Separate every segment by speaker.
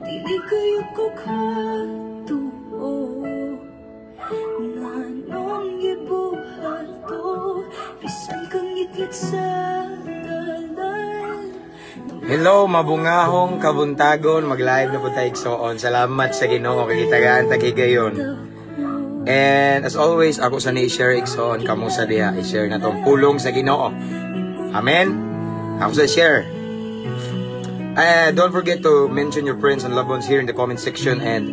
Speaker 1: dili kayo ko katuo nanong gibuhat to bisan kang ngit sa dalan.
Speaker 2: Hello, mabungahong kabuntagon, mag-live na po tayo igsoon. Salamat sa Ginoo kay kitagaan tagigayon. And as always, ako sa ni-share igsoon kamo sa diha i-share na tong pulong sa Ginoo. Amen. Ako sa share. Don't forget to mention your friends and loved ones here in the comment section and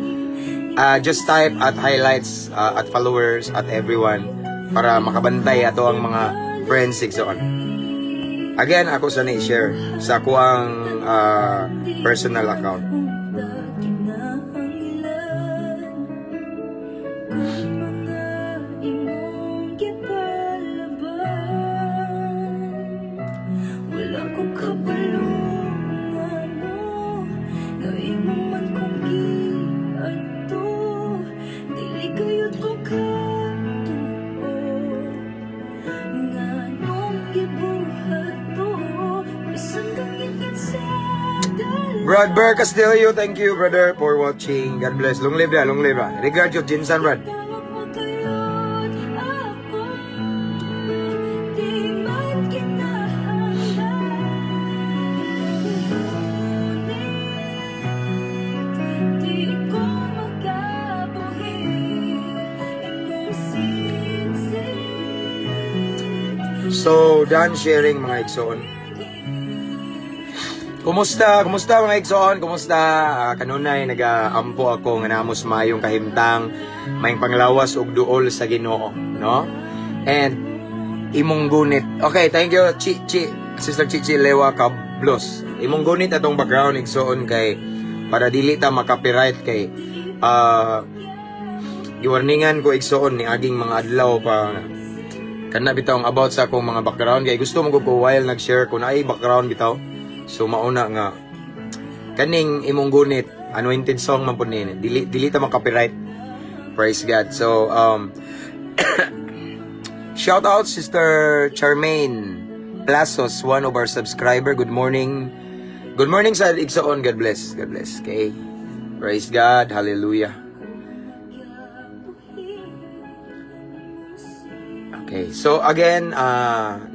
Speaker 2: just type at highlights at followers at everyone para makabantay ato ang mga friends igsoon. Again, ako sa ni-share sa ako ang personal account. Brad Burr Castillo, thank you brother for watching. God bless. Long live ya, long live ya. Regard your Jinsan, Brad. So, done sharing mga igsoon. Kumusta mga igsoon? Kumusta? Kanunay nag-aampo ako nga namos mayong kahimtang, mayong panglawas og duol sa Ginoo, no? And imong gunit. Okay, thank you Sister Chichi Lewa Kablos. Imong gunit atong background igsoon kay para dili ta makapiright kay giwarningan ko igsoon ni aging mga adlaw pa kana bitaw about sa akong mga background kay gusto mo ko while nag-share ko na ay background bitaw. So mauna nga kaning imong gunit anointed song man pud ni dili ta copyright. Praise God. So shout out Sister Charmaine Plasos, one of our subscriber. Good morning. Good morning sa igsoon. God bless. God bless. Okay. Praise God. Hallelujah. Okay. So again,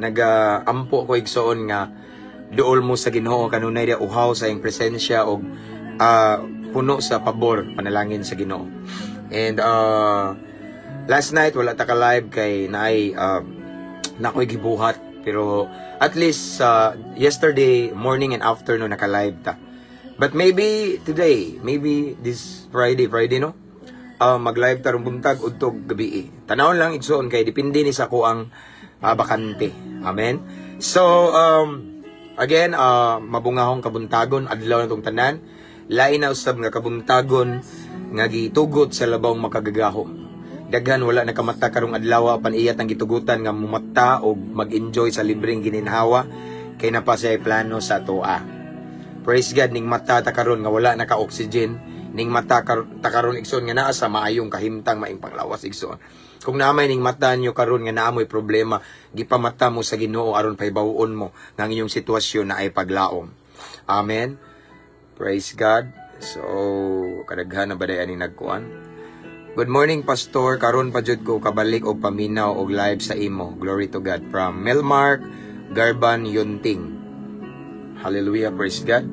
Speaker 2: nag-ampo ko igsoon nga duol mo sa Ginoo kanunay dia uhaw sa iyang presensya og puno sa pabor panalangin sa Ginoo. And last night wala ta ka live kay naay nakoy gibuhat pero at least yesterday morning and afternoon naka live ta. But maybe today, maybe this Friday no. Mag-live ta rong buntag udtog gabi. Tanawon lang igsoon kay depende ni sa ko ang bakante. Amen. So again, mabungahong kabuntagon, adlaw na itong tanan. Lain na usab nga kabuntagon nga gitugot sa labawng makagagahom. Daghan wala nakamata karong adlaw apan iyat ang gitugutan nga mumata o mag-enjoy sa libreng gininhawa kay napasay plano sa toa. Praise God, ning mata ta karon nga wala naka oxygen, ning mata ta karon igsoon nga naa sa maayong kahimtang maing panglawas igsoon. Kung naamay ning mata nyo karon nga naamoy problema, gipamata mo sa Ginoo aron paybawon mo ng inyong sitwasyon na ay paglaom. Amen. Praise God. So, kadaghan na baday ani nagkuan. Good morning Pastor, karon pa jud ko kabalik og paminaw og live sa imo. Glory to God from Melmark Garban Yunting. Hallelujah, praise God.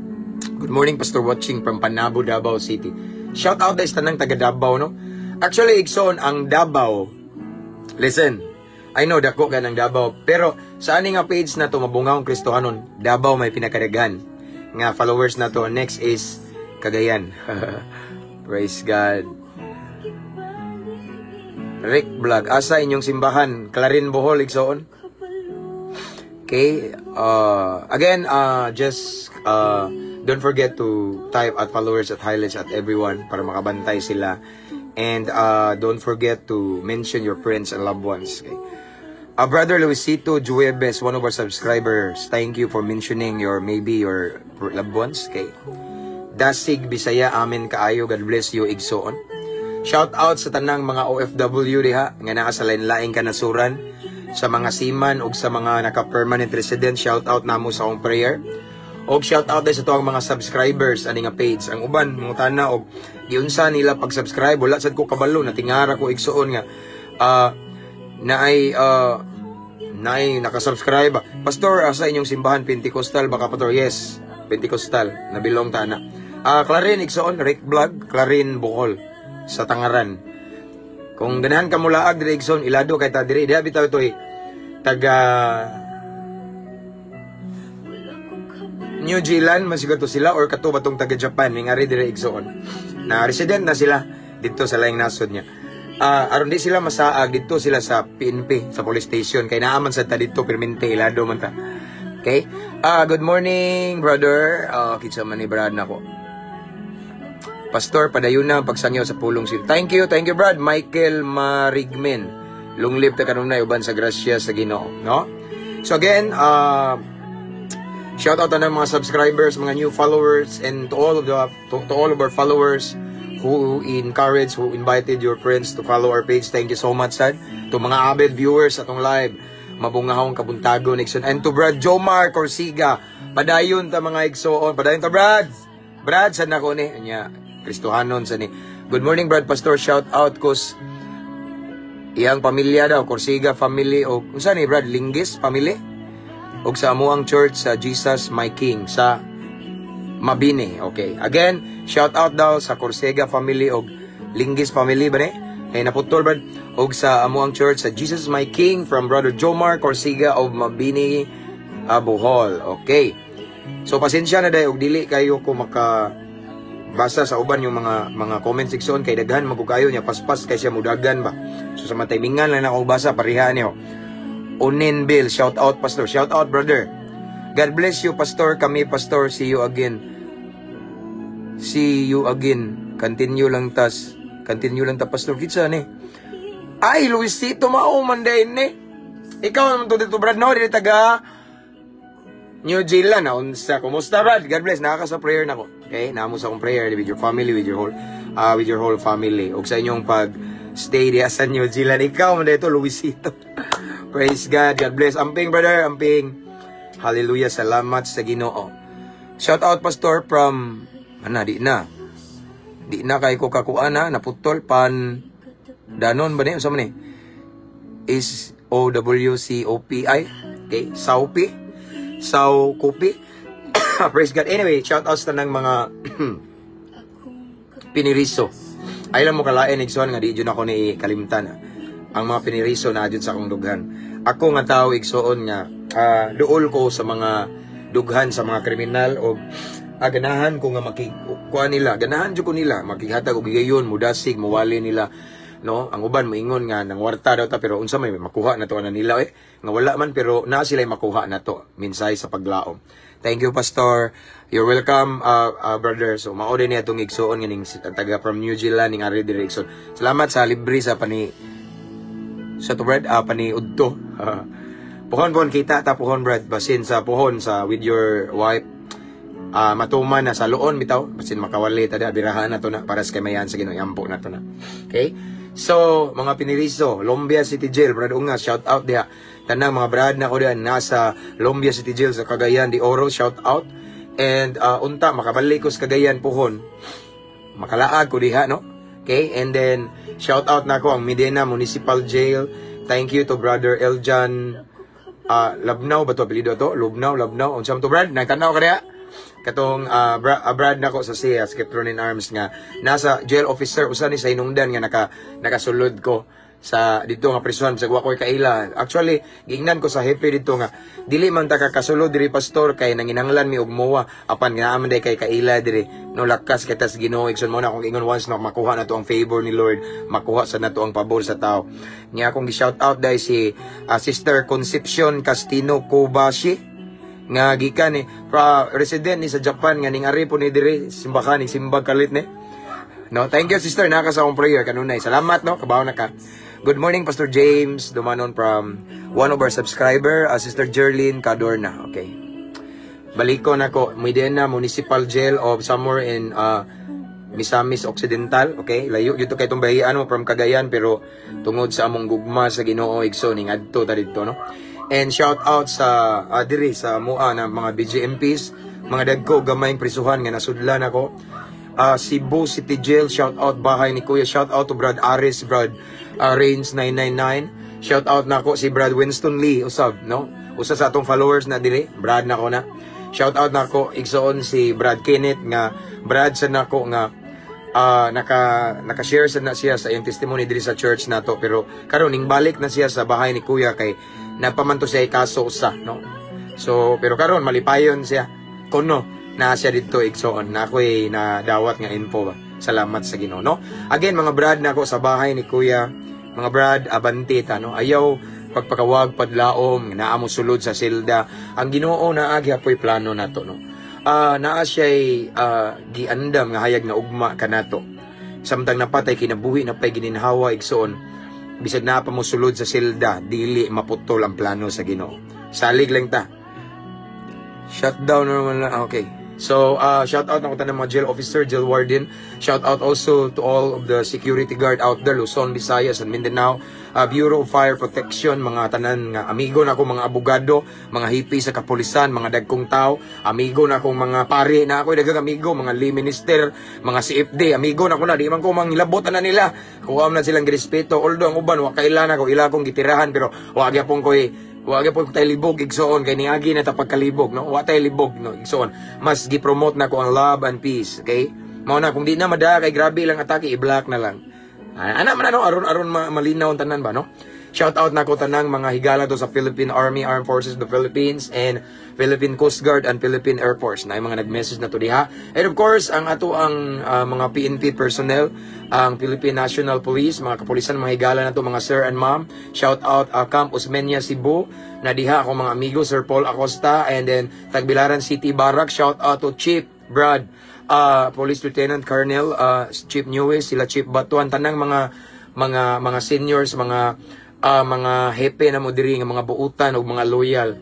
Speaker 2: Good morning Pastor watching from Panabo, Davao City. Shout out sa tanang taga Davao no. Actually igsoon ang Davao. Listen, I know dako ka ng Davao, pero sa ani nga page na to mabungahong Kristohanon, Davao may pinakadaghan nga followers na to. Next is Cagayan. Praise God. Rick Vlog, asa inyong simbahan? Clarin Bohol igsoon. Okay, again, just don't forget to type at followers at highlights at everyone para makabantay sila. And don't forget to mention your friends and loved ones. Okay? Brother Luisito Juebes, one of our subscribers, thank you for mentioning maybe your loved ones. Okay? Dasig Bisaya, amen kaayo. God bless you, igsoon. Shout out sa tanang mga OFW diha nga naa sa lain-laing kanasuran, sa mga seaman ug sa mga naka-permanent resident. Shout out namo sa akong prayer. Og shout out sa tuwang mga subscribers ani nga page. Ang uban mangutana og giunsa nila pag-subscribe, wala sad ko kabalo, natingara ko igsuon nga naay nakasubscribe. Pastor, sa inyong simbahan Pentecostal baka pastor? Yes, Pentecostal, nabilong tana. Clarin igsuon, Rick Vlog, Clarin Bohol sa Tangaran. Kung ganahan ka mulaag dire igsuon, ilado kay ta dire, diha bitaw ito taga New Zealand masigato sila or kato batong taga Japan may ngari dire igsuon. Na resident na sila dito sa laing nasod niya. Aron di sila masaag dito sila sa PNP sa police station kay naaman sa ta dito permente ilado man ta. Okay? Good morning, brother. Kitsa man ni Brad nako. Pastor, padayon na pagsangyaw sa pulong sin. Thank you, Brad. Michael Marigmen. Long live ta kanunay uban sa grasya sa Ginoo, no? So again, shout out to ng mga subscribers, mga new followers, and to all of our followers who encourage, who invited your friends to follow our page. Thank you so much, sad. To mga avid viewers atong live, mabungahong kabuntago nixon. And to Brad Jomar Corsiga, padayon ta mga igsoon, padayon ta Brad. Brad, sad na ko ni, anya, Kristohanon sa ni. Good morning, Brad Pastor, shout out kus iyang pamilya daw, Corsiga family, o unsa ni Brad, Linggis family? Og sa amuang church sa Jesus My King sa Mabini. Okay. Again, shout out daw sa Corsega family og Linggis family ba ni? Ay naputol Brad og sa amuang church sa Jesus My King from Brother Jomar Corsega of Mabini, Bohol. Okay. So pasensya na dai og dili kayo ko maka basa sa uban yung mga comment section kay daghan magukayo niya paspas kay siya mudagan ba. So sa matimingan lang ako basa pariha niyo. Onin Bill, shout out pastor, shout out brother. God bless you pastor, kami pastor, see you again. Continue lang ta pastor kitsa ni. Ay Luisito mao man din ni. Ikaw naman to dito Brad no, dito taga New Zealand na unsa. Kumusta Brad? God bless, nakaka sa prayer nako. Okay, namo sa akong prayer with your family, with your whole family. Og sa inyong pag stay diya sa New Zealand. Ikaw man dito Luisito. Praise God. God bless. Amping, brother. Amping. Hallelujah. Salamat sa Ginoo. Shout out, pastor, from... Di na kay ko kakuan na. Naputol. Pan... Danon ba niya? Saan man is O-W-C-O-P-I. Okay. Saupi. Saukupi. Praise God. Anyway, shout out sa ng mga... piniriso. Ay lang mo kalain. Igsuhan nga di dyan ako ni kalimtan. Ang mga piniriso na dyan sa akong dughan. Ako nga tao igsuon nga duol ko sa mga dughan sa mga kriminal o ganahan ko nga makikuha nila. Ganahan dyan ko nila. Makikhatag o gigayon, mudasig, muwali nila. No? Ang uban moingon nga nang warta daw ta pero unsa may makuha na to na nila nga wala man pero na sila makuha na to minsay sa paglaom. Thank you pastor. You're welcome brother. So mao din niya tong igsuon nga ning taga from New Zealand ning ari direction. Salamat sa libre sa sa to Brad, paniud to. Puhon kita ta puhon Brad, basin sa puhon sa with your wife. Matuman na sa luon bitaw, basin makawali ta da birahan na to na para sa kamayan sa Ginoo ampo na to na. Okay? So, mga piniriso, Lombia City Jail, Brad Unga, shout out diha. Tanang mga brad na ko diyan nasa Lombia City Jail sa Cagayan de Oro, shout out. And unta makabalik ko sa Cagayan puhon. Makalaag ko diha, no? Okay, and then shout out na ko ang Medina Municipal Jail. Thank you to brother Eljan Labnaw ba to apelyido to? Labnaw. Unsam to Brad? Nagtanaw ka diha? Katong Brad nako sa SIA, Skeptron in Arms nga nasa jail officer usa ni sa hinungdan nga nakasulod ko sa dito nga prison sa Guacoy Kaila. Actually, giingnan ko sa hepe dito nga dili man ta kakasulod diri pastor kay nanginahanglan mi og mowa apan ginaaman day kay Kaila diri no lakas kay tas Ginoo igsoon mo na kung ingon once na makuha na to ang favor ni Lord, makuha sa nato ang pabor sa tao. Niya akong gi-shout out day si Sister Concepcion Castino Kobashi nga gikan ni resident ni sa Japan nga ning ari po ni diri simbakan ning simbag kalit ni. No, thank you sister naka sa akong prayer kanunay. Salamat no, kabaw na ka. Good morning Pastor James dumanon from one of our subscriber, Sister Jerlyn Cadorna. Okay. Baliko na ko Medina Municipal Jail of somewhere in Misamis Occidental. Okay, layo dito kay tong bahian mo from Cagayan pero tungod sa among gugma sa Ginoo igsoon ning adto ta didto no. And shout out sa diri sa mua na mga BGMPs mga dagko gamayng prisuhan nga nasudlan ako. Cebu City Jail, shout out bahay ni Kuya, shout out to Brad Aris, Brad Reigns 999. Shout out nako si Brad Winston Lee usab, no? Usa sa atong followers na diri, Brad nako na. Shout out nako igsoon si Brad Kenneth nga Brad sa nako nga naka-share sa na siya sa iyang testimony diri sa church nato, pero karon ning balik na siya sa bahay ni Kuya kay napamanto siya kaso usa, no? So pero karon malipayon siya kuno na siya dito igsoon na ako'y nadawat nga info ba. Salamat sa Ginoo, no? Again mga Brad nako sa bahay ni Kuya, mga Brad abante ta, no? Ayaw pagpakawag padlaom naa mo sulod sa silda. Ang Ginoo naa gyapon plano nato, no? Naa siya'y giandam nga hayag na ugma kanato. Samtang napatay kinabuhi na pay gininhawa igsoon, bisag na pa mo sulod sa silda, dili maputol ang plano sa Ginoo. Salig lang ta. Shutdown naman na. Okay. So, shout out na ko ng mga jail officer, jail warden. Shout out also to all of the security guard out there, Luzon, Visayas, and Mindanao. Bureau of Fire Protection, mga tanan nga amigo na ako, mga abogado, mga hipi sa kapulisan, mga dagkong tao, amigo na akong mga pare na ako, dagang amigo, mga lay minister, mga CFD, amigo na ako na, di man ko mangilabotan na nila. Kuha na silang girespeto, although ang uban, wakailan ako, ila akong gitirahan, pero wag yapong po tayo libog igsoon kay niagi na ta pagkalibog, no? Wa tayo libog, no, igsoon. Mas gi-promote na ko ang love and peace, okay? Mao na kung di na mada kay grabe lang atake, i-block na lang. Ana man ano aron malinaw ang tanan ba, no? Shout out na ko tanang mga higala do sa Philippine Army, Armed Forces of the Philippines, and Philippine Coast Guard and Philippine Air Force. Na mga nag-message na to diha. And of course, ang ato ang mga PNP personnel, ang Philippine National Police, mga kapulisan, mga higala na to, mga sir and ma'am. Shout out Camp Osmeña, Cebu. Na diha ako mga amigo, Sir Paul Acosta, and then Tagbilaran City, Barak. Shout out to Chief Brad, Police Lieutenant Colonel, Chief Newes, sila Chief Batuan, tanang mga seniors, mga hepe na mo diri nga mga buutan o mga loyal.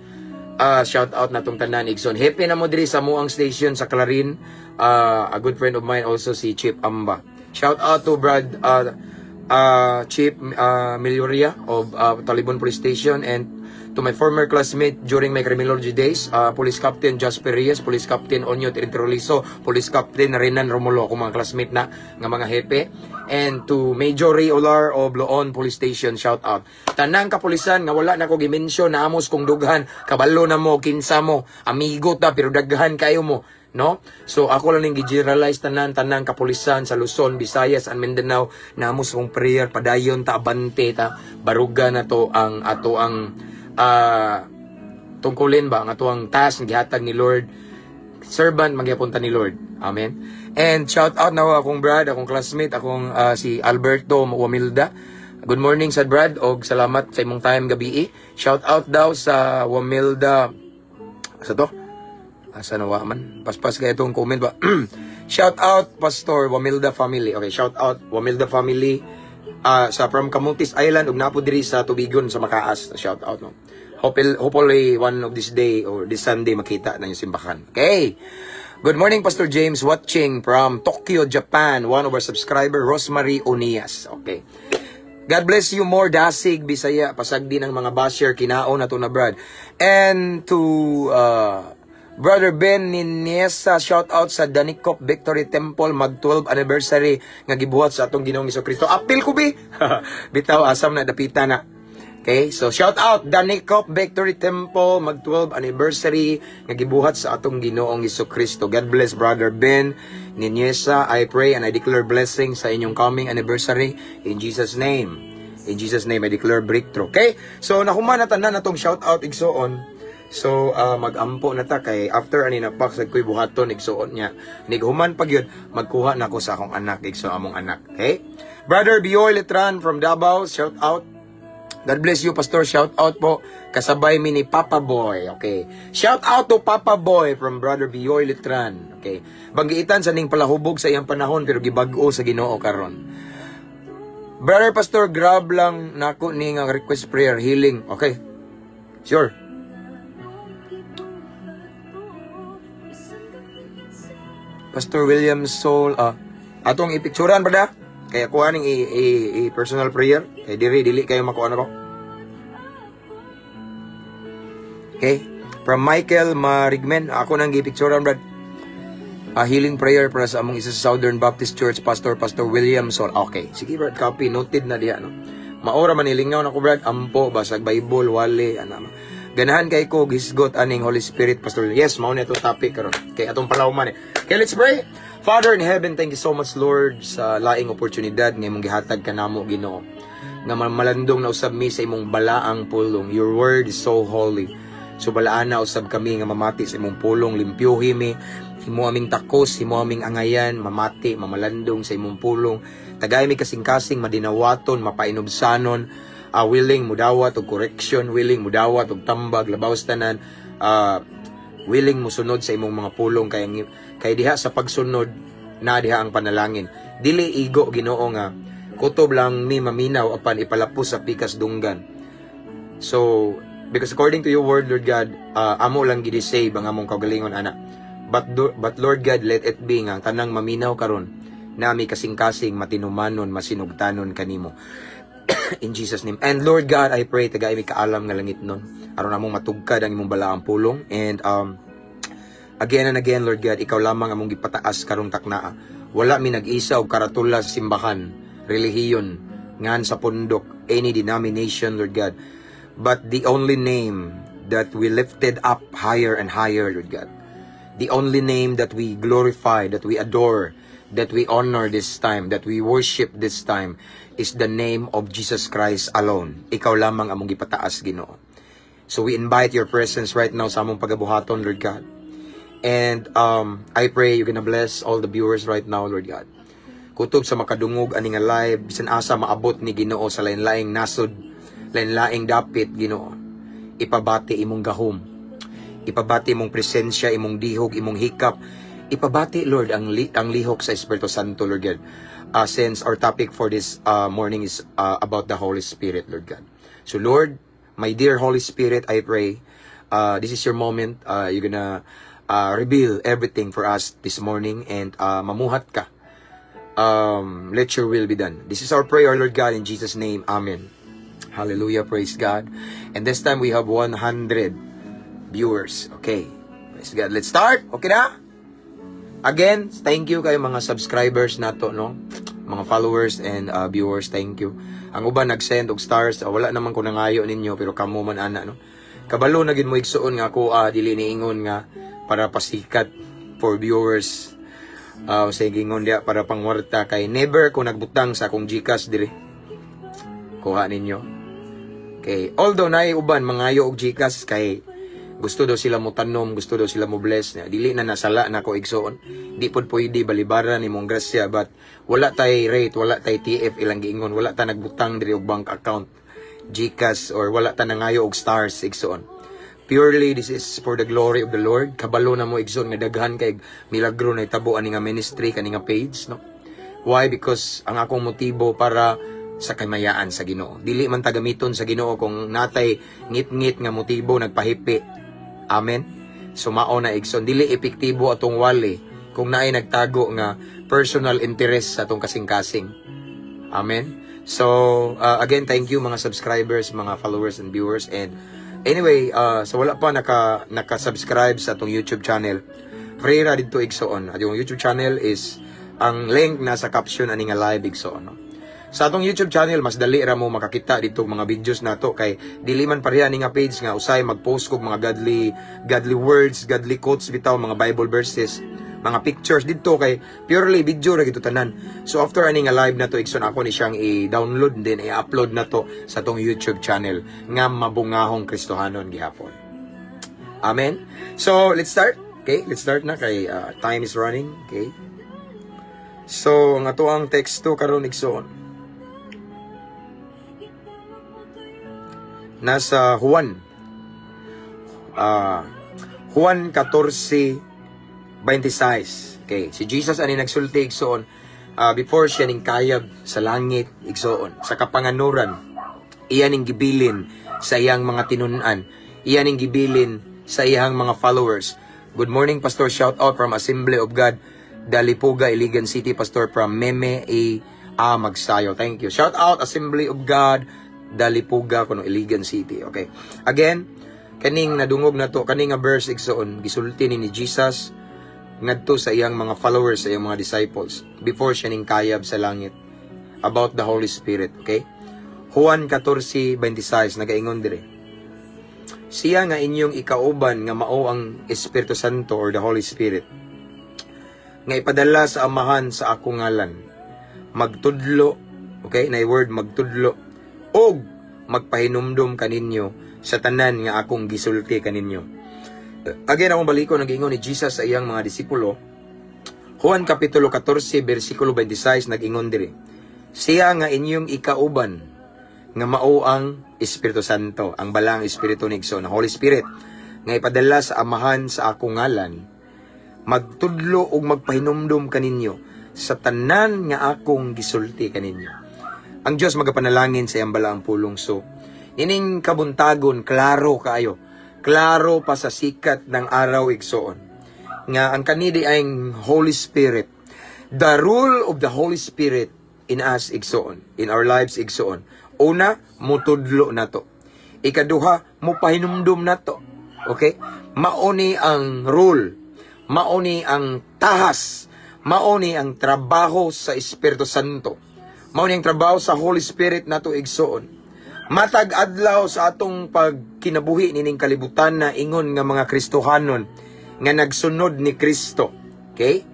Speaker 2: Shout out na tong tanan igsoon. Hepe na mo diri sa muang station sa Clarin. A good friend of mine also si Chief Amba. Shout out to Brad Chief Milioria of Talibon Police Station, and to my former classmate during my criminology days, Police Captain Jasper Reyes, Police Captain Onyo Tiroliso, Police Captain Renan Romulo, akong mga classmate na nga mga hepe. And to Major Ray Olar of Loon Police Station, shout out. Tanang kapulisan nga wala na ko gimensyon na amos kong dughan, kabalo na mo, kinsa mo, amigo ta pero daghan kayo mo, no? So ako lang ning gi-generalize tanang kapulisan sa Luzon, Visayas, and Mindanao na amos kong prayer padayon ta abante ta baruga na to ang ato ang tungkulin ba ang ato ang task nga gihatag ni Lord, servant magyapunta ni Lord. Amen. And shout out na akong Brad, akong classmate, akong si Alberto Wamilda. Good morning sa Brad og salamat sa imong time gabi. Shout out daw sa Wamilda. Sa to? Asa na wa man? Paspas kay itong comment ba? Shout out Pastor Wamilda family. Okay, shout out Wamilda family sa from Camotes Island ug napo diri sa Tubigon sa Makaas. Shout out, no. Hopefully one of this day or this Sunday makita na yung simbahan. Okay. Good morning, Pastor James, watching from Tokyo, Japan. One of our subscriber, Rosemary Onias. Okay. God bless you more, Dasig, Bisaya, pasagdi ng mga basher, kinaon na to na Brad. And to Brother Ben Niniesa, shout out sa Danikop Victory Temple, mag 12 anniversary nga gibuhat sa atong Ginoong Jesucristo. Apil ko bi. Bitaw asam na dapita na. Okay, so shout out Danikop Victory Temple, mag 12 anniversary nga gibuhat sa atong Ginoong Jesucristo. God bless Brother Ben Niniesa. I pray and I declare blessing sa inyong coming anniversary in Jesus name. In Jesus name I declare breakthrough. Okay? So nahuman na tanan natong shout out igsoon. So magampo na ta kay after ani napaksag ko'y buhaton igsoon niya. Nighuman pag yun magkuha na ko sa akong anak igso among anak. Okay? Brother Bioy Letran from Davao, shout out. God bless you, Pastor. Shout out po. Kasabay mi ni Papa Boy. Okay. Shout out to Papa Boy from Brother Bioy Letran. Okay. Banggiitan sa ning palahubog sa iyang panahon pero gibag-o sa Ginoo karon. Brother Pastor, grab lang nako ni nga request prayer healing. Okay. Sure. Pastor William Soul, atong ipicturan brada. Kaya kuha ning personal prayer. Kaya dili kayo makuha na ko. Okay? From Michael Marigmen, ako nang gipicturean, brad. Healing prayer para sa among isa sa Southern Baptist Church, Pastor Williamson. Okay, sige brad, copy, noted na diha, no? Maora manilingaw na ko brad, ampo, basag Bible, wali, ganahan kay ko, gisgot, aning Holy Spirit, Pastor. Yes, mauna itong topic, karon. Okay, atong palawman eh. Okay, let's pray. Father in heaven, thank you so much, Lord, sa laing oportunidad ng imong gihatag kanamo, Ginoo. Nga malandong na usab mi sa imong balaang pulong. Your word is so holy. So balaan na usab kami nga mamati sa imong pulong, limpyuhi mi, himo aming takos, himo aming angayan, mamati, mamalandong sa imong pulong. Tagay mi kasing-kasing, madinawaton, mapainubsanon, willing mudawat og correction, willing mudawat og tambag, labaw tanan, willing musunod sa imong mga pulong, kay diha sa pagsunod na diha ang panalangin. Dili igo, Ginoo, nga kutob lang mi maminaw apan ipalapos sa pikas dunggan. So because according to your word, Lord God, amo lang gid save ang among kaugalingon, ana. But Lord God, let it be nga tanang maminaw karon nami kasing-kasing matinumanon, masinugtanon kanimo. In Jesus' name. And Lord God, I pray tagay mi kaalam nga langit nun, aron among matugkad ang imong balaang pulong. And again and again, Lord God, ikaw lamang among gipataas karong taknaa. Wala mi nag-isa og karatula sa simbahan, relihiyon, ngan sa pundok, any denomination, Lord God. But the only name that we lifted up higher and higher, Lord God. The only name that we glorify, that we adore, that we honor this time, that we worship this time, is the name of Jesus Christ alone. Ikaw lamang among gipataas, Ginoo. So we invite your presence right now sa among pagabuhaton, Lord God. And I pray you're gonna bless all the viewers right now, Lord God. Kutob sa makadungog ani nga live, bisan asa maabot ni Ginoo sa lain-laing nasod, lain-laing dapit, Ginoo. Ipabati imong gahom. Ipabati imong presensya, imong dihog, imong hikap. Ipabati, Lord, ang lihok sa Espiritu Santo, Lord God. Since our topic for this morning is about the Holy Spirit, Lord God. So, Lord, my dear Holy Spirit, I pray, this is your moment. You're gonna reveal everything for us this morning, and mamuhat ka. Let your will be done. This is our prayer, Lord God, in Jesus' name. Amen. Hallelujah, praise God. And this time we have 100 viewers. Okay, praise God. Let's start. Okay na? Again, thank you kayo mga subscribers nato, no? Mga followers and viewers, thank you. Ang uban nag-send og stars, wala naman ko nangayo ninyo, pero kamo man ana, no? Kabalo na gid mo igsuon nga ako dili niingon nga para pasikat for viewers. Sige ingon dia para pangwarta, kay never ko nagbutang sa akong GCash diri. Kuha ninyo. Okay, although naay uban mangayo og GCash kay gusto daw sila mo tanom, gusto daw sila mo bless. Dili na nasala na ko igsoon. Di pod pwede balibaran imong grasya, but wala tay rate, wala tay TF ilang giingon, wala ta nagbutang diri og bank account, GCash, or wala ta nangayo og stars igsoon. Purely this is for the glory of the Lord. Kabalo na mo igsoon nga daghan kay milagro na itabo ani nga ministry kani nga page, no? Why? Because ang akong motibo para sa kamayaan sa Ginoo. Dili man ta gamiton sa Ginoo kung natay ngit-ngit nga motibo nagpahipi. Amen. So mao na igsoon, dili epektibo atong wali kung naay nagtago nga personal interest sa atong kasing-kasing. Amen. So again, thank you mga subscribers, mga followers and viewers. And anyway, so wala pa naka-subscribe sa atong YouTube channel, free ra dito igsoon. Atong YouTube channel is ang link nasa caption ani nga live igsoon, no? Sa atong YouTube channel, mas dali ra mo makakita dito mga videos nato, kay dili man pareha ni nga page nga usay mag-post kog mga godly words, godly quotes bitaw, mga Bible verses, mga pictures dito, kay purely video ra gito tanan. So after ani nga live na to igsoon, ako ni siyang i-download din i-upload na to sa atong YouTube channel nga mabungahong Kristohanon gihapon. Amen. So let's start. Okay, let's start na kay time is running. Okay. So ang ato ang teksto karon igsoon nasa Juan 14:26. Okay, si Jesus ani nagsulti igsoon before siya ning kayab sa langit igsoon, sa kapanganuran iya ning gibilin sa iyang mga tinunan, iya ning gibilin sa iyang mga followers. Good morning, Pastor. Shout out from Assembly of God, Dalipuga, Iligan City. Pastor from Meme Magsayo. Thank you. Shout out Assembly of God, Dalipuga, kuno Iligan City. Okay. Again, kaning nadungog na to, kaning nga verse igsoon, gisulti ni Jesus ngadto sa iyang mga followers, sa iyang mga disciples, before siya ning kayab sa langit, about the Holy Spirit, okay? Juan 14:26, nagaingon dire. Siya nga inyong ikauban nga mao ang Espiritu Santo or the Holy Spirit, nga ipadala sa amahan sa akong ngalan, magtudlo, okay, na word magtudlo, og magpahinumdum kaninyo sa tanan nga akong gisulti kaninyo. Again, akong baliko, nag-ingon ni Jesus sa iyang mga disipulo. Juan Kapitulo 14, versikulo 26, nag-ingon dire. Siya nga inyong ikauban, nga mao ang Espiritu Santo, ang balang Espiritu ni Igsoon, Holy Spirit, nga ipadala sa amahan sa akong ngalan, magtudlo o magpahinumdum kaninyo, sa tanan nga akong gisulti kaninyo. Ang Diyos magapanalangin sa iyang balaang pulong. So, ining kabuntagon, klaro kaayo, klaro pa sa sikat ng araw igsoon, nga ang kanidi ay Holy Spirit, the rule of the Holy Spirit in us igsoon, in our lives igsoon. Una, mutudlo na to. Ikaduha, mupahinumdum na to. Okay? Mauni ang rule, mauni ang tahas, mauni ang trabaho sa Espiritu Santo, mauni ang trabaho sa Holy Spirit na to igsoon. Matag adlaw sa atong pagkinabuhi nining kalibutan na ingon nga mga Kristohanon nga nagsunod ni Kristo. Okay?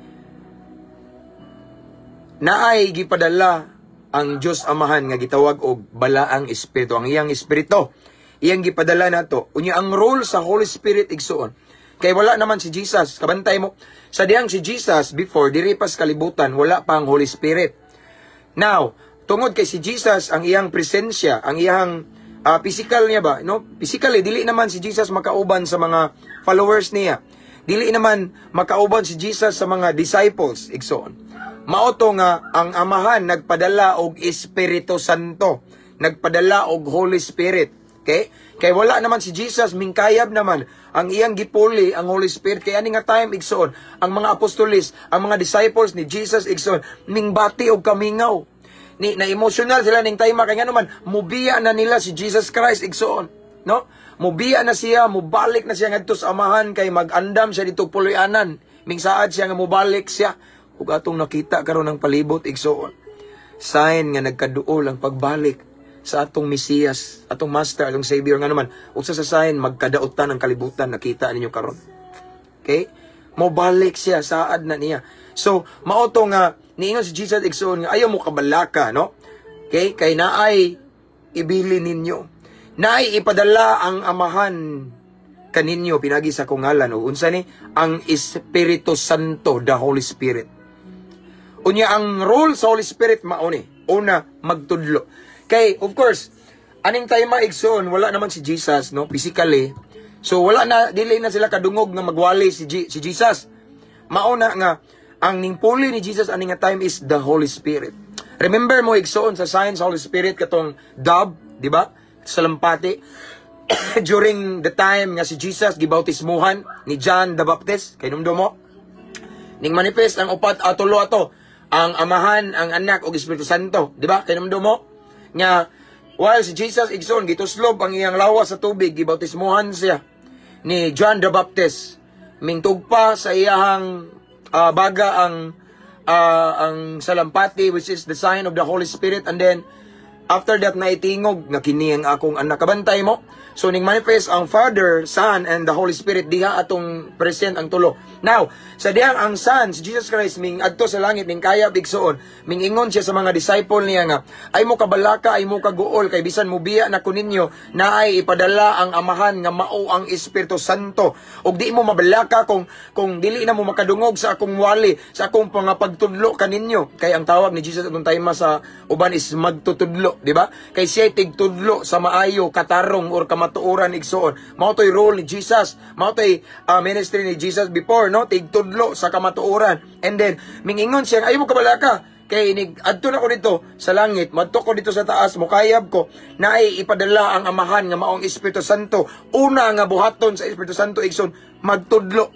Speaker 2: Naay gipadala ang Dios Amahan nga gitawag og balaang espiritu, ang iyang espiritu. Iyang gipadala nato. Unya ang role sa Holy Spirit igsuon. Kay wala naman si Jesus. Kabantay mo, sa diyang si Jesus before diri pas kalibutan wala pa ang Holy Spirit. Now, tungod kay si Jesus, ang iyang presensya, ang iyang physical niya ba, no? Physically, dili naman si Jesus makauban sa mga followers niya. Dili naman makauban si Jesus sa mga disciples, igsoon. Maoto nga, ang Amahan nagpadala og Espiritu Santo, nagpadala og Holy Spirit. Okay? Kay wala naman si Jesus, mingkayab naman ang iyang gipuli, ang Holy Spirit. Kaya ani nga time, igsoon, ang mga apostolis, ang mga disciples ni Jesus, igsoon, mingbati og kamingaw. Na emotional sila ning time kay naman mubiya na nila si Jesus Christ igsoon, no? Mubiya na siya, mubalik na siya ngadto sa Amahan kay mag-andam siya dito puloy-anan. Mingsaad siya nga mubalik siya. Ug atong nakita karon ng palibot igsoon, sign nga nagkaduol ang pagbalik sa atong Mesiyas, atong Master, atong Savior nga naman. Ug sa sign magkadaotan ang kalibutan, nakita ninyo karon. Okay? Mobalik siya, saad na niya. So, maoto nga niingon si Jesus igsoon nga ayaw mo kabalaka, no? Okay? Kay naay ibili ninyo. Naay ipadala ang Amahan kaninyo pinagi sa kong ngalan. O unsa ni? Ang Espiritu Santo, the Holy Spirit. Unya ang role sa Holy Spirit mauni. Una, magtudlo. Kay, of course, aning tayo maigsoon, wala naman si Jesus, no? Physically. So, wala na, dili na sila kadungog nga magwali si Jesus. Mauna nga, ang ningpuli ni Jesus aning nga time is the Holy Spirit. Remember mo igsoon sa sign sa Holy Spirit katong dove, di ba? Sa lampati. During the time nga si Jesus gibautismuhan ni John the Baptist, kay numdo mo. Ning manifest ang upat tulo ato, ang Amahan, ang Anak ug Espiritu Santo, di ba? Kay numdo mo nga while si Jesus igsoon gituslob ang iyang lawas sa tubig, gibautismuhan siya ni John the Baptist. Mingtugpa sa iyang baga ang salampati, which is the sign of the Holy Spirit, and then after that naitingog nga kini ang akong anak. Kabantay mo, so ning manifest ang Father, Son, and the Holy Spirit diha atong present ang tulo. Now sa dihang ang Son, si Jesus Christ, ming adto sa langit, ning kaya bigsoon, ming ingon siya sa mga disciple niya nga ay mo kabalaka, ay mo kaguol, kay bisan mubiya na kuninyo na ay ipadala ang Amahan nga mao ang Espiritu Santo. Og di mo mabalaka kung dili na mo makadungog sa akong wali, sa akong pagtudlo kaninyo. Kay ang tawag ni Jesus atong time sa uban is magtutudlo, di ba? Kay siya tigtudlo sa maayo, katarong or kamatuoran igsoon. Mao toy role ni Jesus, mao toy ministry ni Jesus before, no? Tigtudlo sa kamatuoran. And then mingingon siya, ay mo kabalaka, kay adto na ko dito sa langit, madto ko dito sa taas, mukayab ko na ay ipadala ang Amahan nga maong Espiritu Santo. Una nga buhaton sa Espiritu Santo igsoon, magtudlo.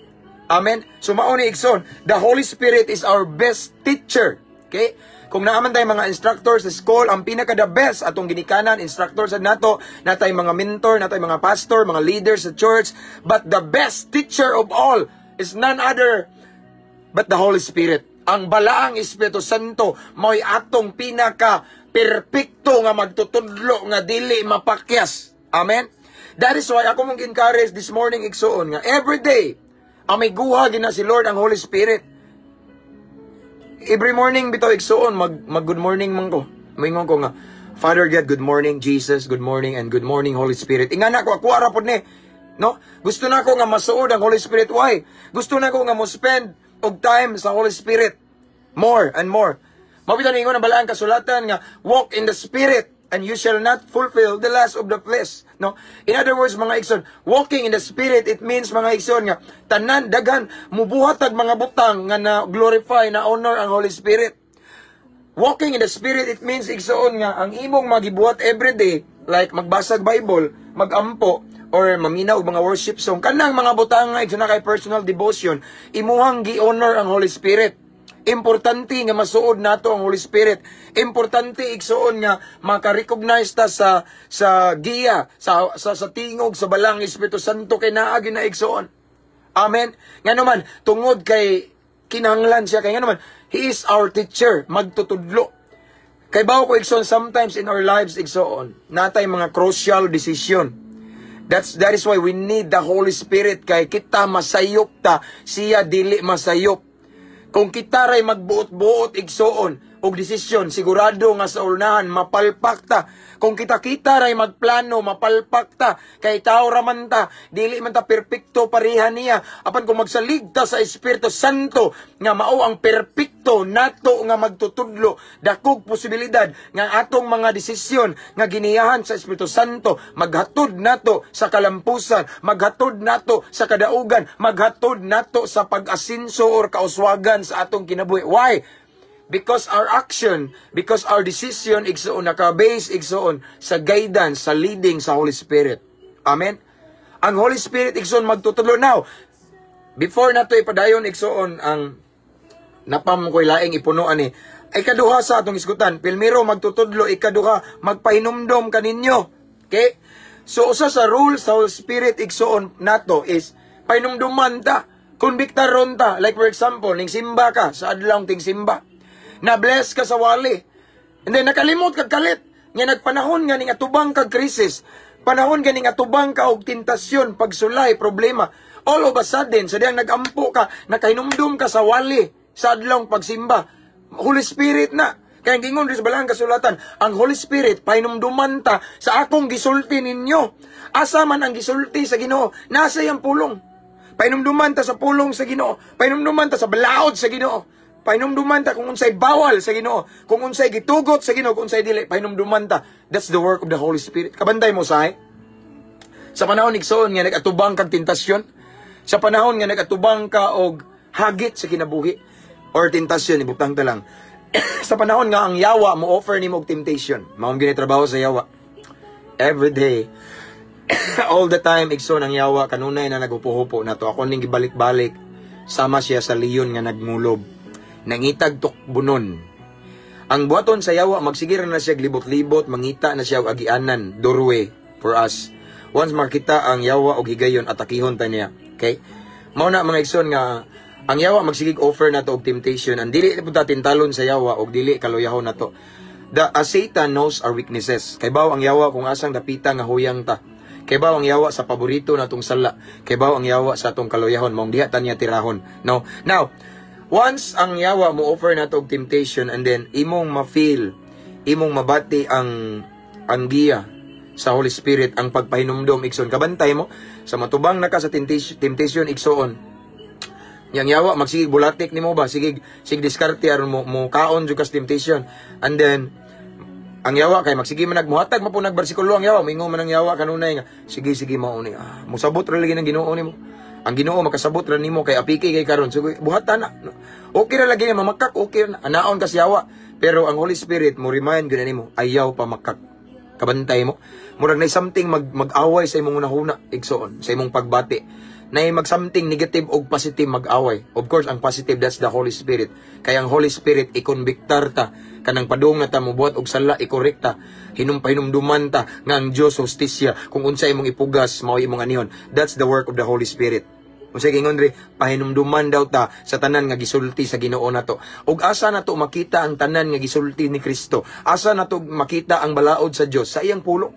Speaker 2: Amen. So mao ni igsoon, the Holy Spirit is our best teacher. Okay? Kung naaman tayo mga instructors sa school, ang pinaka the best atong ginikanan, instructors sa nato, natay mga mentor, natay mga pastor, mga leaders sa church, but the best teacher of all is none other but the Holy Spirit. Ang balaang Espiritu Santo mo'y atong pinaka perpekto nga magtutudlo nga dili mapakyas. Amen? That is why ako mong encourage this morning igsuon nga every day may guha gina si Lord ang Holy Spirit. Every morning bitaw igsuon mag good morning man ko. Moingon ko nga, Father God, good morning Jesus, good morning and good morning Holy Spirit. Ingana ko ako ra pod ni. No? Gusto na ko nga masuod ang Holy Spirit. Why? Gusto na ko nga mo spend og time sa Holy Spirit. More and more. Mabita ningon ang balaang kasulatan nga walk in the Spirit and you shall not fulfill the lust of the flesh. No? In other words, mga igsoon, walking in the Spirit, it means mga igsoon nga tanan daghan mubuhatag mga butang nga na glorify, na honor ang Holy Spirit. Walking in the Spirit, it means igsoon nga ang imong magibuhat every day, like magbasag Bible, magampo, or maminaw mga worship song, kanang mga butang nga igsoon na kay personal devotion, imuhang gi-honor ang Holy Spirit. Importante nga masuod nato ang Holy Spirit. Importante igsuon nga maka-recognize ta sa giya, sa tingog sa balang Espiritu Santo kay naa gina igsuon. Amen. Nga naman tungod kay kinahanglan siya kay nga naman he is our teacher, magtutudlo. Kay bawo ko igsuon sometimes in our lives igsuon natay mga crucial decision. That is why we need the Holy Spirit kay kita masayop ta, siya dili masayop. Kung kita ray magbuot-buot igsoon og desisyon, sigurado nga sa unahan mapalpak ta. Kung kita ray magplano, mapalpak ta. Kay tao raman ta, dili man ta perpekto pareha niya. Apan kung magsalig ta sa Espiritu Santo nga mao ang perpekto nato nga magtutudlo, dakog posibilidad nga atong mga desisyon nga giniyahan sa Espiritu Santo maghatod nato sa kalampusan, maghatod nato sa kadaugan, maghatod nato sa pag-asinso or kauswagan sa atong kinabuhi. Why? Because our action, because our decision igsoon naka-base igsoon sa guidance, sa leading sa Holy Spirit. Amen. Ang Holy Spirit igsoon magtutudlo. Now, before nato ipadayon igsoon ang napam ko'y laing ipunuan ni, ikaduha sa atong isgutan, pilmiro magtutudlo, ikaduha magpahinumdom kaninyo. Okay? So usa sa rule sa Holy Spirit igsoon nato is pahinumduman ta, konbiktaron ta. Like for example, ning simba ka sa adlawng ting simba. Na-bless ka sa wali. And then nakalimot kag kalit. Nga nagpanahon nga ning atubang kag krisis. Panahon nga ning atubang ka og tentasyon, pagsulay, problema. All of a sudden, sa diyang nagampo ka, nakahinumdum ka sa wali, sa adlong pagsimba. Holy Spirit na. Kaya gingon rin sa balang kasulatan, ang Holy Spirit, pahinumduman ta sa akong gisulti ninyo. Asa man ang gisulti sa Ginoo, nasa iyang pulong. Pahinumduman ta sa pulong sa Ginoo. Pahinumduman ta sa balaod sa Ginoo. Pahinumduman ta kung unsay bawal sa Ginoo, kung unsay gitugot sa Ginoo, kung unsay dili, pahinumduman ta. That's the work of the Holy Spirit. Kabantay mo sahay. Sa panahon igsoon nga nagatubang kag tentasyon, sa panahon nga nagatubang ka og hagit sa kinabuhi or tentasyon, ibutang ta lang. Sa panahon nga ang yawa mo offer nimo og temptation, mao gini trabaho sa yawa. Every day, all the time igsoon ang yawa kanunay na nagupuhupo nato. Ako ning gibalik-balik sama siya sa leon nga nagmulob. Nangitag tukbunon. Ang buhaton sa yawa, magsigir na siya libot-libot, mangita na siya og agianan, doorway for us. Once makita ang yawa og higayon, atakihon ta niya. Okay? Mao na mga igsoon nga, ang yawa magsigig offer na to og temptation. Ang dili po ta tintalon sa yawa og dili kaluyahon na to. Satan knows our weaknesses. Kay baw ang yawa kung asang dapita nga huyang ta. Kay baw ang yawa sa paborito natong sala. Kay baw ang yawa sa atong kaluyahon. Maong diha ta niya tirahon. No? Now, once ang yawa mo offer na to og temptation and then imong ma-feel, imong mabati ang giya sa Holy Spirit, ang pagpahinumdom igsoon. Kabantay mo, sa matubang na ka sa temptation igsoon. Yang yawa, magsigig bulatik ni mo ba? Sigig diskarte aron mo kaon jud kas temptation. And then, ang yawa kay magsige man nagmuhatag mo po nagbersikulo ang yawa, mingo man ang yawa kanunay nga, sige mao ni. Musabot ra lagi ng Ginoo nimo. Ang Ginoo makasabot ra nimo kay apiki kay karon. So buhatan na. Okay ra lagi mamakak, okay na. Anaon ka yawa. Pero ang Holy Spirit mo remind gyud nimo, ayaw pa makak. Kabantay mo. Murag na something mag-away sa imong unahuna igsoon, sa imong pagbati. na mag-something negative o positive mag-away. Of course, ang positive, that's the Holy Spirit. Kaya ang Holy Spirit, ikonbiktar ta, kanang padung na ta mo buhat og sala, ikorek ta, hinumduman ta, nga ang Diyos, hostisya, kung unsa imong ipugas, mao imong anihon. That's the work of the Holy Spirit. Kung sa gingon ri, pahinumduman daw ta sa tanan nga gisulti sa Ginoo nato. Ug asa nato makita ang tanan nga gisulti ni Kristo? Asa nato makita ang balaod sa Dios sa iyang pulo?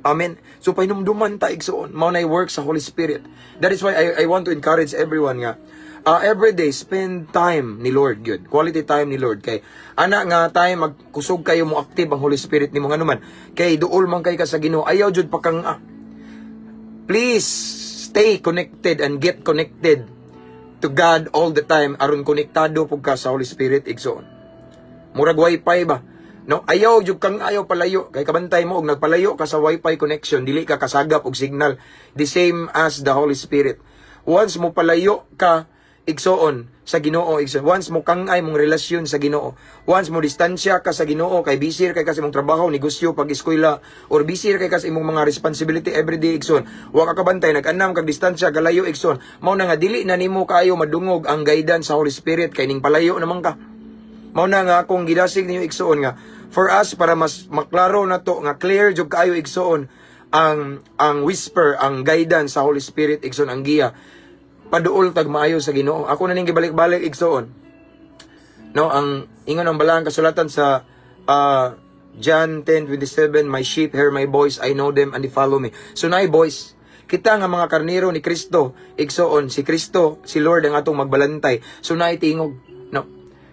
Speaker 2: Amen. So pahinumduman ta igsoon, mao nay work sa Holy Spirit. That is why I want to encourage everyone nga every day spend time ni Lord good. Quality time ni Lord kay ana nga time magkusog kayo mo active ang Holy Spirit nimo nganuman. Kay duol man kay ka sa Ginoo, ayaw jud pa kang please stay connected and get connected to God all the time aron konektado pug ka sa Holy Spirit igsoon. Murag wifi ba? No, ayaw jud kang ayaw palayo kay kabantay mo og nagpalayo ka sa wifi connection, dili ka kasagap og signal. The same as the Holy Spirit. Once mo palayo ka igsoon sa Ginoo, igsoon. Once mo kangay mong relasyon sa Ginoo. Once mo distansya ka sa Ginoo kay busy kay kasi imong trabaho, negosyo, pag-eskwela or busy kay kasi imong mga responsibility everyday igsoon. Wa ka kabantay nag-anam kag distansya galayo igsoon. Mao na nga dili na nimo kaayo madungog ang guidance sa Holy Spirit kay ning palayo naman ka. Mao na nga akong gidasig ninyo igsoon nga for us para mas maklaro na to nga clear jud kaayo igsoon ang whisper, ang guidance sa Holy Spirit igsoon, ang giya paduol tag maayo sa Ginoo. Ako na ning gibalik-balik igsoon. No, ang ingon ang balang kasulatan sa John 10:27, my sheep hear my voice, I know them and they follow me. So nay voice, kita nga mga karnero ni Kristo, igsoon si Kristo, si Lord ang atong magbalantay. So nay tingog, no.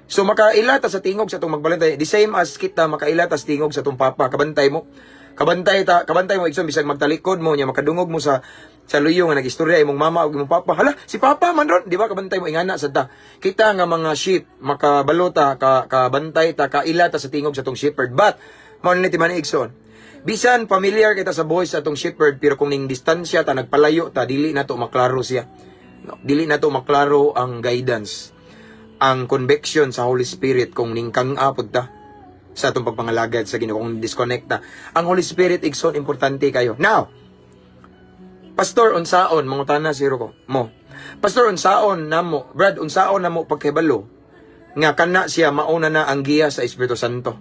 Speaker 2: So makailata sa tingog sa atong magbalantay, the same as kita makailata sa tingog sa atong papa, kabantay mo. Kabantay mo igsoon bisag magtalikod mo nya makadungog mo sa luyo nga nagistorya imong mama ug imong papa. Hala, si papa man ron, di ba kabantay mo ingana sad ta. Kita nga mga sheep makabalota kabantay ta kailata sa tingog sa atong shepherd. But mao ni timan igsoon. Bisan familiar kita sa voice sa atong shepherd pero kung ning distansya ta nagpalayo ta dili nato maklaro siya. No, dili nato maklaro ang guidance, ang conviction sa Holy Spirit kung ning kang-apod ta sa atong pagpangalagad sa Ginoo kung disconnecta. Ang Holy Spirit igsoon importante kayo. Now, Pastor unsaon mangutana siro ko mo. Pastor unsaon namo, Brad unsaon namo pagkahibalo nga kana siya mauna na ang giya sa Espiritu Santo.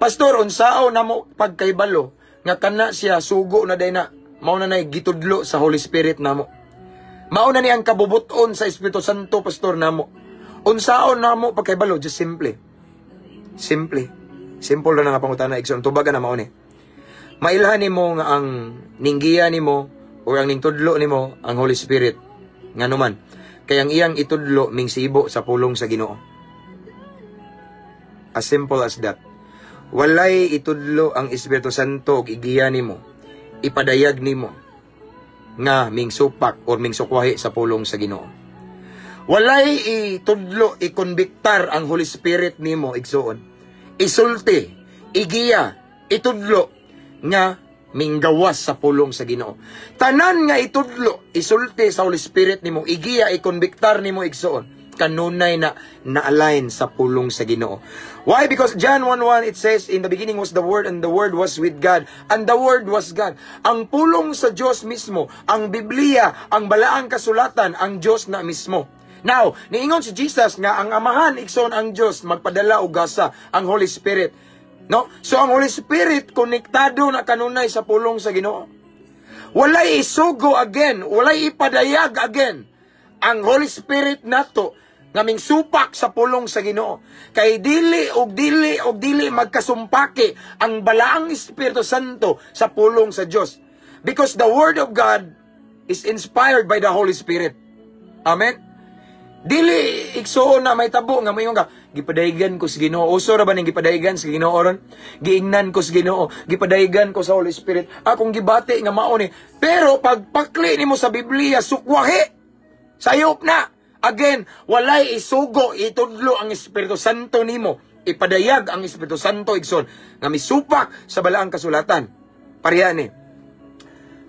Speaker 2: Pastor unsaon namo pagkahibalo nga kana siya sugo na day na mauna na gitudlo sa Holy Spirit namo. Mauna ni ang kabubuton sa Espiritu Santo pastor namo. Unsaon namo pagkahibalo? Just simply. Simple na nga pangutana igsoon tubaga na mao ni. Mailhan nimo nga ang ninggiya nimo o ang ning tudlo nimo ang Holy Spirit nganuman. Kay ang iyang itudlo ming sibo sa pulong sa Ginoo. As simple as that. Walay itudlo ang Espiritu Santo og igiya nimo, ipadayag nimo nga ming supak or ming sukwahi sa pulong sa Ginoo. Walay itudlo, ikonbiktar ang Holy Spirit nimo igsoon. Isulti, igiya, itudlo nga minggawas sa pulong sa Ginoo. Tanan nga itudlo, isulti sa Holy Spirit nimo, igiya, ikonbiktar nimo igsoon. Kanunay na na-align sa pulong sa Ginoo. Why? Because John 1:1 it says, in the beginning was the Word and the Word was with God and the Word was God. Ang pulong sa Diyos mismo, ang Biblia, ang balaang kasulatan, ang Diyos na mismo. Now, niingon si Jesus nga ang Amahan igsoon ang Diyos magpadala og gasa, ang Holy Spirit. No? So ang Holy Spirit konektado na kanunay sa pulong sa Ginoo. Walay isugo again, walay ipadayag again ang Holy Spirit nato nga ming supak sa pulong sa Ginoo. Kay dili magkasumpake ang balaang Espiritu Santo sa pulong sa Dios. Because the Word of God is inspired by the Holy Spirit. Amen. Dili igsoon na may tabo nga mayon ka gipadayigan ko sa Ginoo. Uso ra ba ning gipadayigan sa Ginoo ron? Giingnan ko sa Ginoo, gipadayigan ko sa Holy Spirit. Akong gibati nga mao ni. Pero pagpakli nimo sa Biblia sukwahi. Sayop na. Again, walay isugo itudlo ang Espiritu Santo nimo. Ipadayag ang Espiritu Santo igsoon nga misupak sa balaang kasulatan. Pareha ni.